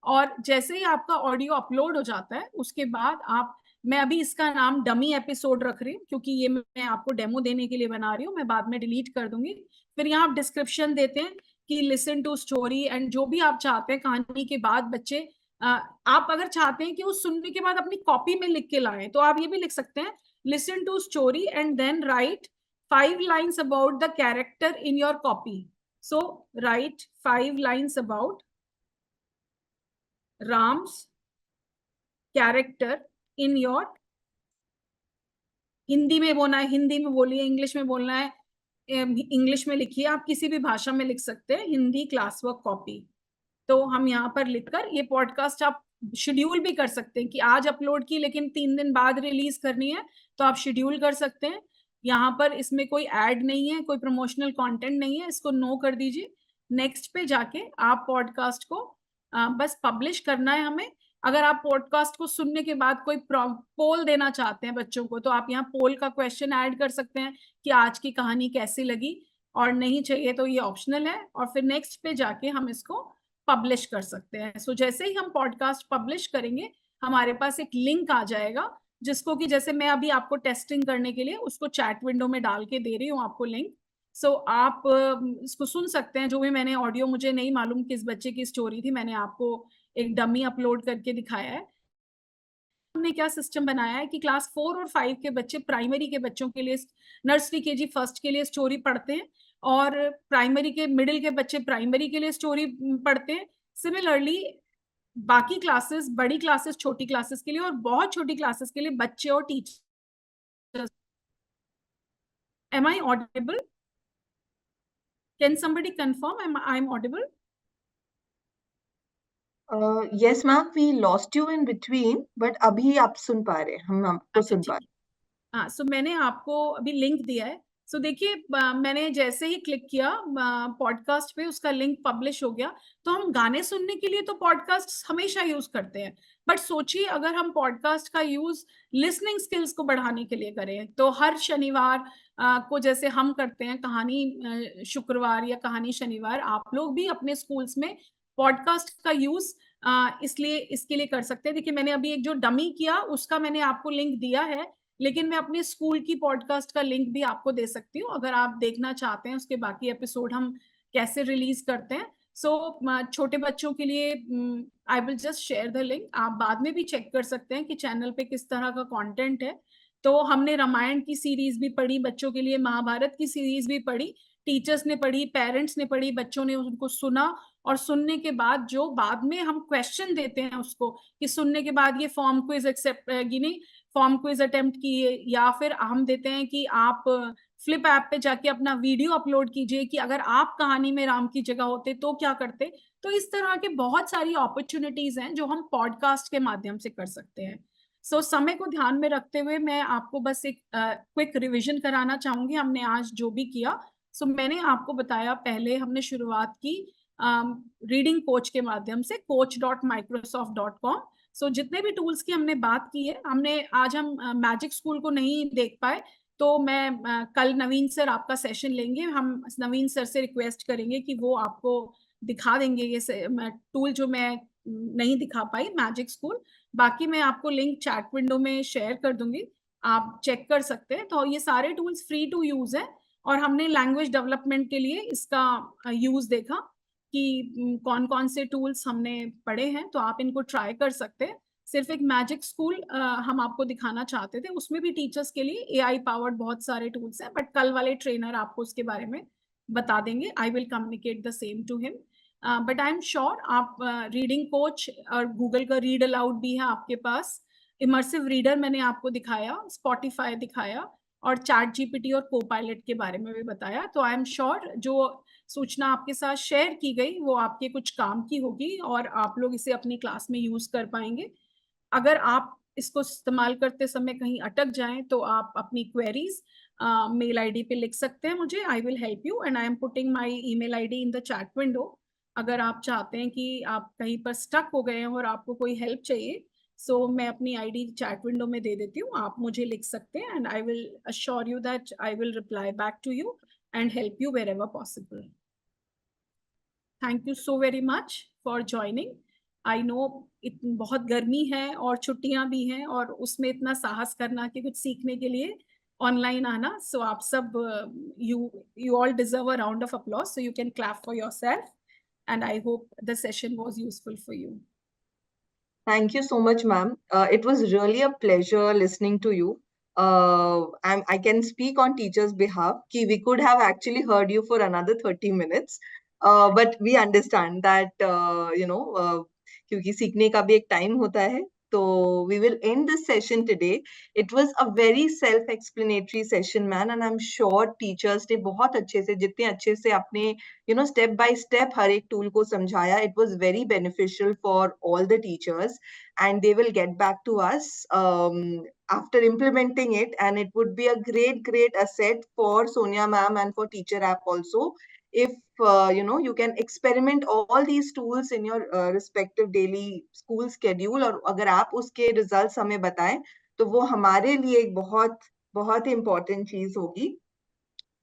और जैसे ही आपका ऑडियो अपलोड हो जाता है उसके बाद आप, मैं अभी इसका नाम डमी एपिसोड रख रही हूँ क्योंकि ये मैं आपको डेमो देने के लिए बना रही हूँ, मैं बाद में डिलीट कर दूंगी। फिर यहाँ आप डिस्क्रिप्शन देते हैं कि लिसन टू स्टोरी एंड जो भी आप चाहते हैं कहानी के बाद बच्चे, आप अगर चाहते हैं कि उस सुनने के बाद अपनी कॉपी में लिख के लाएं तो आप ये भी लिख सकते हैं listen to story and then write 5 lines about the character in your copy. So write 5 lines about Ram's character in your, Hindi में बोलना है हिंदी में बोलिए, इंग्लिश में बोलना है इंग्लिश में लिखिए, आप किसी भी भाषा में लिख सकते हैं, हिंदी क्लास वर्क कॉपी। तो हम यहाँ पर लिखकर ये पॉडकास्ट आप शेड्यूल भी कर सकते हैं कि आज अपलोड की लेकिन 3 दिन बाद रिलीज करनी है, तो आप शेड्यूल कर सकते हैं। यहाँ पर इसमें कोई ऐड नहीं है, कोई प्रमोशनल कंटेंट नहीं है, इसको नो कर दीजिए। नेक्स्ट पे जाके आप पॉडकास्ट को बस पब्लिश करना है हमें। अगर आप पॉडकास्ट को सुनने के बाद कोई पोल देना चाहते हैं बच्चों को तो आप यहाँ पोल का क्वेश्चन ऐड कर सकते हैं कि आज की कहानी कैसी लगी, और नहीं चाहिए तो ये ऑप्शनल है। और फिर नेक्स्ट पे जाके हम इसको पब्लिश कर सकते हैं। सो जैसे ही हम पॉडकास्ट पब्लिश करेंगे हमारे पास एक लिंक आ जाएगा जिसको कि जैसे मैं अभी आपको टेस्टिंग करने के लिए उसको चैट विंडो में डाल के दे रही हूँ आपको लिंक। सो आप इसको सुन सकते हैं। जो भी मैंने ऑडियो, मुझे नहीं मालूम किस बच्चे की स्टोरी थी, मैंने आपको एक डमी अपलोड करके दिखाया है। हमने क्या सिस्टम बनाया है कि क्लास 4 और 5 के बच्चे, प्राइमरी के बच्चों के लिए, नर्सरी KG फर्स्ट के लिए स्टोरी पढ़ते हैं और प्राइमरी के मिडिल के बच्चे प्राइमरी के लिए स्टोरी पढ़ते हैं। सिमिलरली बाकी क्लासेस, बड़ी क्लासेस छोटी क्लासेस के लिए और बहुत छोटी क्लासेस के लिए बच्चे और teachers. Am I audible? Can somebody confirm I'm audible? Yes ma'am, we lost you in between, but अभी आप सुन पा रहे हैं, हम आपको सुन पा रहे हैं। हाँ, सो मैंने आपको अभी लिंक दिया है। सो देखिए मैंने जैसे ही क्लिक किया पॉडकास्ट पे, उसका लिंक पब्लिश हो गया। तो हम गाने सुनने के लिए तो पॉडकास्ट हमेशा यूज करते हैं, बट सोचिए अगर हम पॉडकास्ट का यूज लिसनिंग स्किल्स को बढ़ाने के लिए करें तो हर शनिवार को जैसे हम करते हैं कहानी शुक्रवार या कहानी शनिवार, आप लोग भी अपने स्कूल्स में पॉडकास्ट का यूज इसलिए इसके लिए कर सकते हैं। देखिए मैंने अभी एक जो डमी किया उसका मैंने आपको लिंक दिया है, लेकिन मैं अपने स्कूल की पॉडकास्ट का लिंक भी आपको दे सकती हूँ अगर आप देखना चाहते हैं उसके बाकी एपिसोड हम कैसे रिलीज करते हैं। सो छोटे बच्चों के लिए I will just share the link, आप बाद में भी चेक कर सकते हैं कि चैनल पे किस तरह का कंटेंट है। तो हमने रामायण की सीरीज भी पढ़ी बच्चों के लिए, महाभारत की सीरीज भी पढ़ी, टीचर्स ने पढ़ी, पेरेंट्स ने पढ़ी, बच्चों ने उनको सुना, और सुनने के बाद जो बाद में हम क्वेश्चन देते हैं उसको कि सुनने के बाद ये फॉर्म क्विज एक्सेप्ट नहीं, फॉर्म क्विज अटेम्प्ट किए, या फिर हम देते हैं कि आप फ्लिप ऐप पे जाके अपना वीडियो अपलोड कीजिए कि अगर आप कहानी में राम की जगह होते तो क्या करते। तो इस तरह के बहुत सारी अपॉर्चुनिटीज हैं जो हम पॉडकास्ट के माध्यम से कर सकते हैं। सो समय को ध्यान में रखते हुए मैं आपको बस एक क्विक रिवीजन कराना चाहूंगी हमने आज जो भी किया। सो मैंने आपको बताया, पहले हमने शुरुआत की रीडिंग कोच के माध्यम से, coach.microsoft.com। सो जितने भी टूल्स की हमने बात की है, हमने आज हम मैजिक स्कूल को नहीं देख पाए, तो मैं कल नवीन सर आपका सेशन लेंगे, हम नवीन सर से रिक्वेस्ट करेंगे कि वो आपको दिखा देंगे ये टूल जो मैं नहीं दिखा पाई, मैजिक स्कूल। बाकी मैं आपको लिंक चैट विंडो में शेयर कर दूंगी, आप चेक कर सकते हैं। तो ये सारे टूल्स फ्री टू यूज है, और हमने लैंग्वेज डेवलपमेंट के लिए इसका यूज देखा कि कौन कौन से टूल्स हमने पढ़े हैं, तो आप इनको ट्राई कर सकते हैं। सिर्फ एक मैजिक स्कूल हम आपको दिखाना चाहते थे, उसमें भी टीचर्स के लिए एआई पावर्ड बहुत सारे टूल्स हैं, बट कल वाले ट्रेनर आपको उसके बारे में बता देंगे। I will communicate the same to him, but I am sure आप रीडिंग कोच और गूगल का रीड अलाउड भी है आपके पास, इमर्सिव रीडर मैंने आपको दिखाया, स्पॉटिफाई दिखाया, और चैट जीपीटी और कोपायलट के बारे में भी बताया। तो आई एम श्योर जो सूचना आपके साथ शेयर की गई वो आपके कुछ काम की होगी और आप लोग इसे अपनी क्लास में यूज कर पाएंगे। अगर आप इसको इस्तेमाल करते समय कहीं अटक जाएं तो आप अपनी क्वेरीज मेल आईडी पे लिख सकते हैं मुझे, I will help you, and I am putting my email ID in the chat window. अगर आप चाहते हैं कि आप कहीं पर स्टक हो गए हैं और आपको कोई हेल्प चाहिए, सो मैं अपनी आईडी चैट विंडो में दे देती हूँ, आप मुझे लिख सकते हैं, and I will assure you that I will reply back to you and help you wherever possible. Thank you so very much for joining. I know बहुत गर्मी है और छुट्टियां भी हैं, और उसमें इतना साहस करना कि कुछ सीखने के लिए ऑनलाइन आना, so आप सब you all deserve a round of applause, so you can clap for yourself, and I hope the session was useful for you. Thank you so much, ma'am. It was really a pleasure listening to you. I can speak on teachers' behalf कि we could have actually heard you for another 30 minutes. But we understand that, क्योंकि सीखने का भी एक time होता है. So we will end this session today. It was a very self-explanatory session, man, and I'm sure teachers ने बहुत अच्छे से, जितने अच्छे से अपने step by step हर एक tool को समझाया. It was very beneficial for all the teachers, and they will get back to us after implementing it, and it would be a great asset for Sonia ma'am and for Teacher App also. If you can experiment all these tools in your respective daily school schedule, और अगर आप उसके results हमें बताएं तो वो हमारे लिए एक बहुत ही important चीज होगी.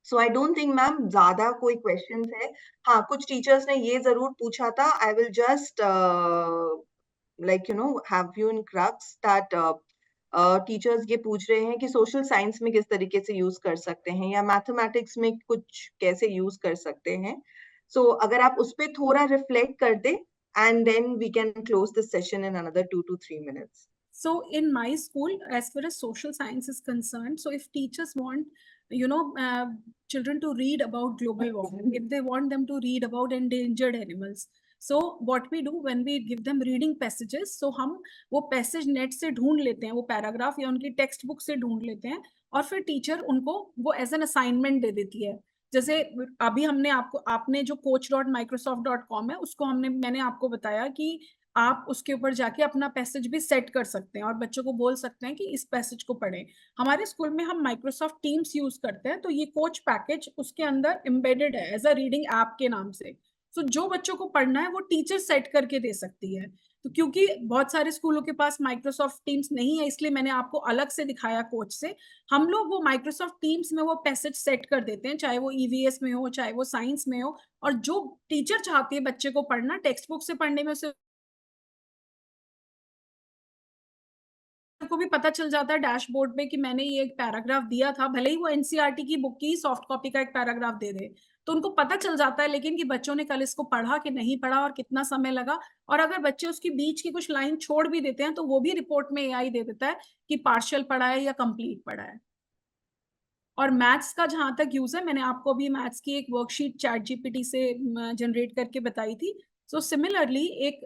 So I don't think ma'am ज़्यादा कोई questions है. हाँ, कुछ teachers ने ये जरूर पूछा था. I will just have you in crux that teachers ये पूछ रहे हैं कि सोशल साइंस में किस तरीके से यूज कर सकते हैं, या मैथमेटिक्स में कुछ कैसे यूज कर सकते हैं. सो अगर आप उस पर थोड़ा रिफ्लेक्ट कर दे, and then we can close this session in another 2 to 3 minutes. So in my school, as far as social science is concerned, so if teachers want, children to read about global warming, if they want them to read about endangered animals, so what we do when we give them reading passages, so हम वो passage net से ढूंढ लेते हैं, वो paragraph या उनकी text book से ढूंढ लेते हैं, और फिर टीचर उनको वो एज एन असाइनमेंट दे देती है. जैसे अभी हमने आपने जो coach.microsoft.com है उसको मैंने आपको बताया कि आप उसके ऊपर जाके अपना पैसेज भी सेट कर सकते हैं और बच्चों को बोल सकते हैं कि इस पैसेज को पढ़ें. हमारे स्कूल में हम माइक्रोसॉफ्ट टीम्स यूज करते हैं, तो ये कोच पैकेज उसके अंदर एम्बेडेड है एज अ रीडिंग ऐप के नाम से. तो जो बच्चों को पढ़ना है वो टीचर सेट करके दे सकती है. तो क्योंकि बहुत सारे स्कूलों के पास माइक्रोसॉफ्ट टीम्स नहीं है, इसलिए मैंने आपको अलग से दिखाया कोच से. हम लोग वो माइक्रोसॉफ्ट टीम्स में वो पैसेज सेट कर देते हैं, चाहे वो ईवीएस में हो चाहे वो साइंस में हो, और जो टीचर चाहती है बच्चे को पढ़ना, टेक्स्ट बुक से पढ़ने में उसे को भी पता चल जाता है डैशबोर्ड पे कि मैंने ये एक पैराग्राफ दिया था, भले ही वो एनसीईआरटी की बुक की सॉफ्ट कॉपी का एक पैराग्राफ दे दे, तो उनको पता चल जाता है लेकिन कि बच्चों ने कल इसको पढ़ा कि नहीं पढ़ा और कितना समय लगा। और अगर बच्चे उसकी बीच की कुछ लाइन छोड़ भी देते हैं तो वो भी रिपोर्ट में एआई दे देता है कि पार्शियल पढ़ा है या कंप्लीट पढ़ा है। और मैथ्स का जहां तक यूज है, मैंने आपको अभी मैथ्स की एक वर्कशीट चैट जीपीटी से जनरेट करके बताई थी। सो सिमिलरली एक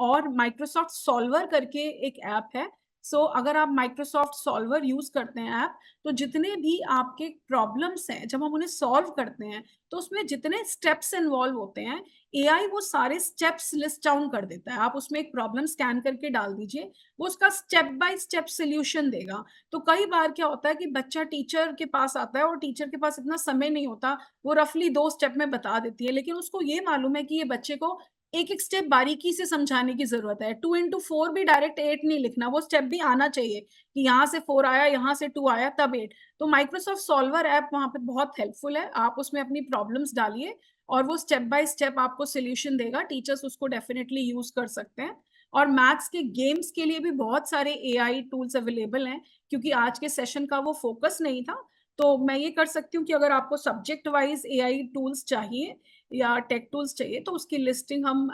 और माइक्रोसॉफ्ट सॉल्वर करके एक ऐप है। अगर आप माइक्रोसॉफ्ट सॉल्वर यूज करते हैं ऐप, तो जितने भी आपके प्रॉब्लम्स हैं जब हम उन्हें सॉल्व करते हैं तो उसमें जितने स्टेप्स इन्वॉल्व होते हैं, एआई वो सारे स्टेप्स लिस्ट डाउन कर देता है। आप उसमें एक प्रॉब्लम स्कैन करके डाल दीजिए, वो उसका स्टेप बाय स्टेप सोल्यूशन देगा। तो कई बार क्या होता है कि बच्चा टीचर के पास आता है और टीचर के पास इतना समय नहीं होता, वो रफली 2 स्टेप में बता देती है, लेकिन उसको ये मालूम है कि ये बच्चे को एक एक स्टेप बारीकी से समझाने की जरूरत है। 2 into 4 भी डायरेक्ट 8 नहीं लिखना, वो स्टेप भी आना चाहिए कि यहाँ से 4 आया, यहाँ से 2 आया, तब 8। तो माइक्रोसॉफ्ट सॉल्वर ऐप वहां पे बहुत हेल्पफुल है। आप उसमें अपनी प्रॉब्लम्स डालिए और वो स्टेप बाय स्टेप आपको सोल्यूशन देगा। टीचर्स उसको डेफिनेटली यूज कर सकते हैं। और मैथ्स के गेम्स के लिए भी बहुत सारे एआई टूल्स अवेलेबल हैं, क्योंकि आज के सेशन का वो फोकस नहीं था। तो मैं ये कर सकती हूँ कि अगर आपको सब्जेक्ट वाइज एआई टूल्स चाहिए या टेक टूल्स चाहिए तो उसकी लिस्टिंग हम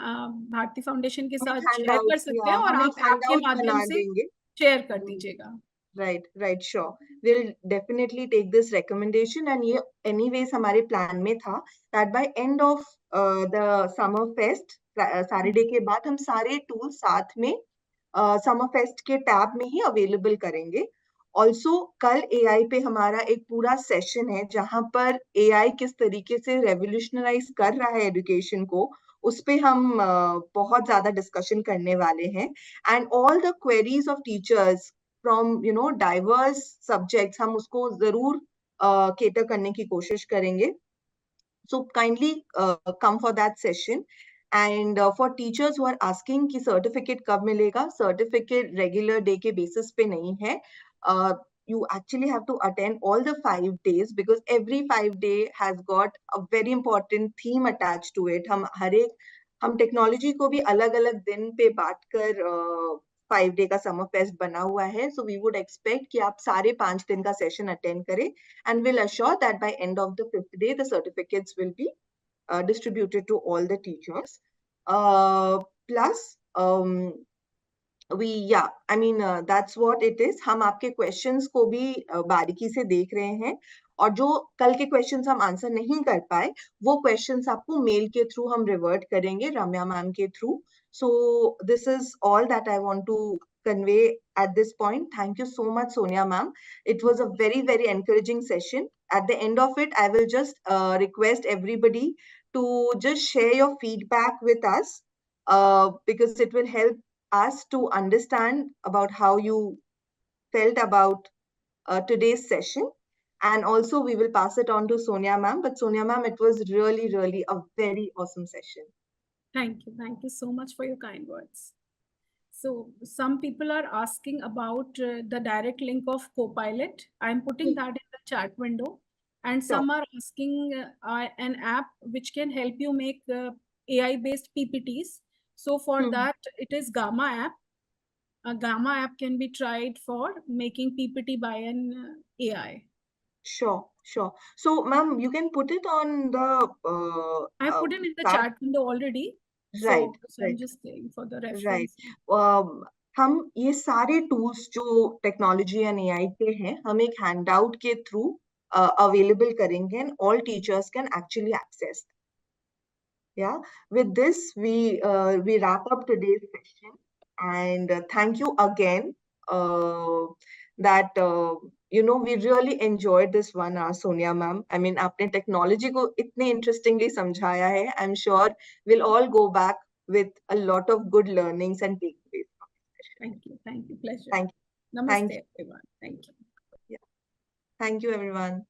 भारती फाउंडेशन के हम एक साथ शेयर कर हैंडआउट, सकते या हैं और हम आप एक ऐप के हैंडआउट माध्यम बना से देंगे। शेयर कर दीजिएगा। Right, right, sure. We'll definitely take this recommendation, and ये anyways हमारे plan में था that by end of the summer fest Saturday के बाद हम सारे tools साथ में summer fest के tab में ही available करेंगे। Also कल AI पे हमारा एक पूरा session है जहां पर AI किस तरीके से revolutionize कर रहा है education को, उस पे हम बहुत ज्यादा discussion करने वाले हैं। And all the queries of teachers from diverse subjects हम उसको जरूर cater करने की कोशिश करेंगे। So kindly come for that session. And for teachers who are asking कि certificate कब मिलेगा, certificate regular day के basis पे नहीं है। You actually have to attend all the 5 days because every 5 day has got a very important theme attached to it. हम technology को भी अलग अलग दिन पे बांट कर 5 डे का समर फेस्ट बना हुआ है। सो वी वुड एक्सपेक्ट कि आप सारे 5 दिन का सेशन अटेंड करें, and we'll assure that by end of the 5th day the certificates will be distributed to all the teachers. Plus that's what it is. हम आपके questions को भी बारीकी से देख रहे हैं, और जो कल के questions हम आंसर नहीं कर पाए वो questions आपको मेल के थ्रू हम रिवर्ट करेंगे, रम्या मैम के through. So this is all that I want to convey at this point. Thank you so much, Sonia ma'am. It was a very, very encouraging session. At the end of it, I will just request everybody to just share your feedback with us, because it will help us to understand about how you felt about today's session. And also we will pass it on to Sonia ma'am. But Sonia ma'am, it was really, really a very awesome session. Thank you. Thank you so much for your kind words. So some people are asking about the direct link of Copilot. I'm putting that in the chat window. And some are asking an app which can help you make AI-based PPTs. So for that, it is Gamma app. A Gamma app can be tried for making PPT by an AI. Sure. So, ma'am, you can put it on the. I put it in the chat window already. Right. So I'm just saying for the reference. Right. हम ये सारे tools जो technology and AI के हैं, हम एक handout के through available करेंगे, and all teachers can actually access. Yeah. With this, we wrap up today's session, and thank you again. That we really enjoyed this 1 hour, Sonia ma'am. I mean, आपने technology को इतने interestingly समझाया है। I'm sure we'll all go back with a lot of good learnings and takeaways. Thank you. Pleasure. Thank you. Namaste, everyone. Thank you. Yeah. Thank you, everyone.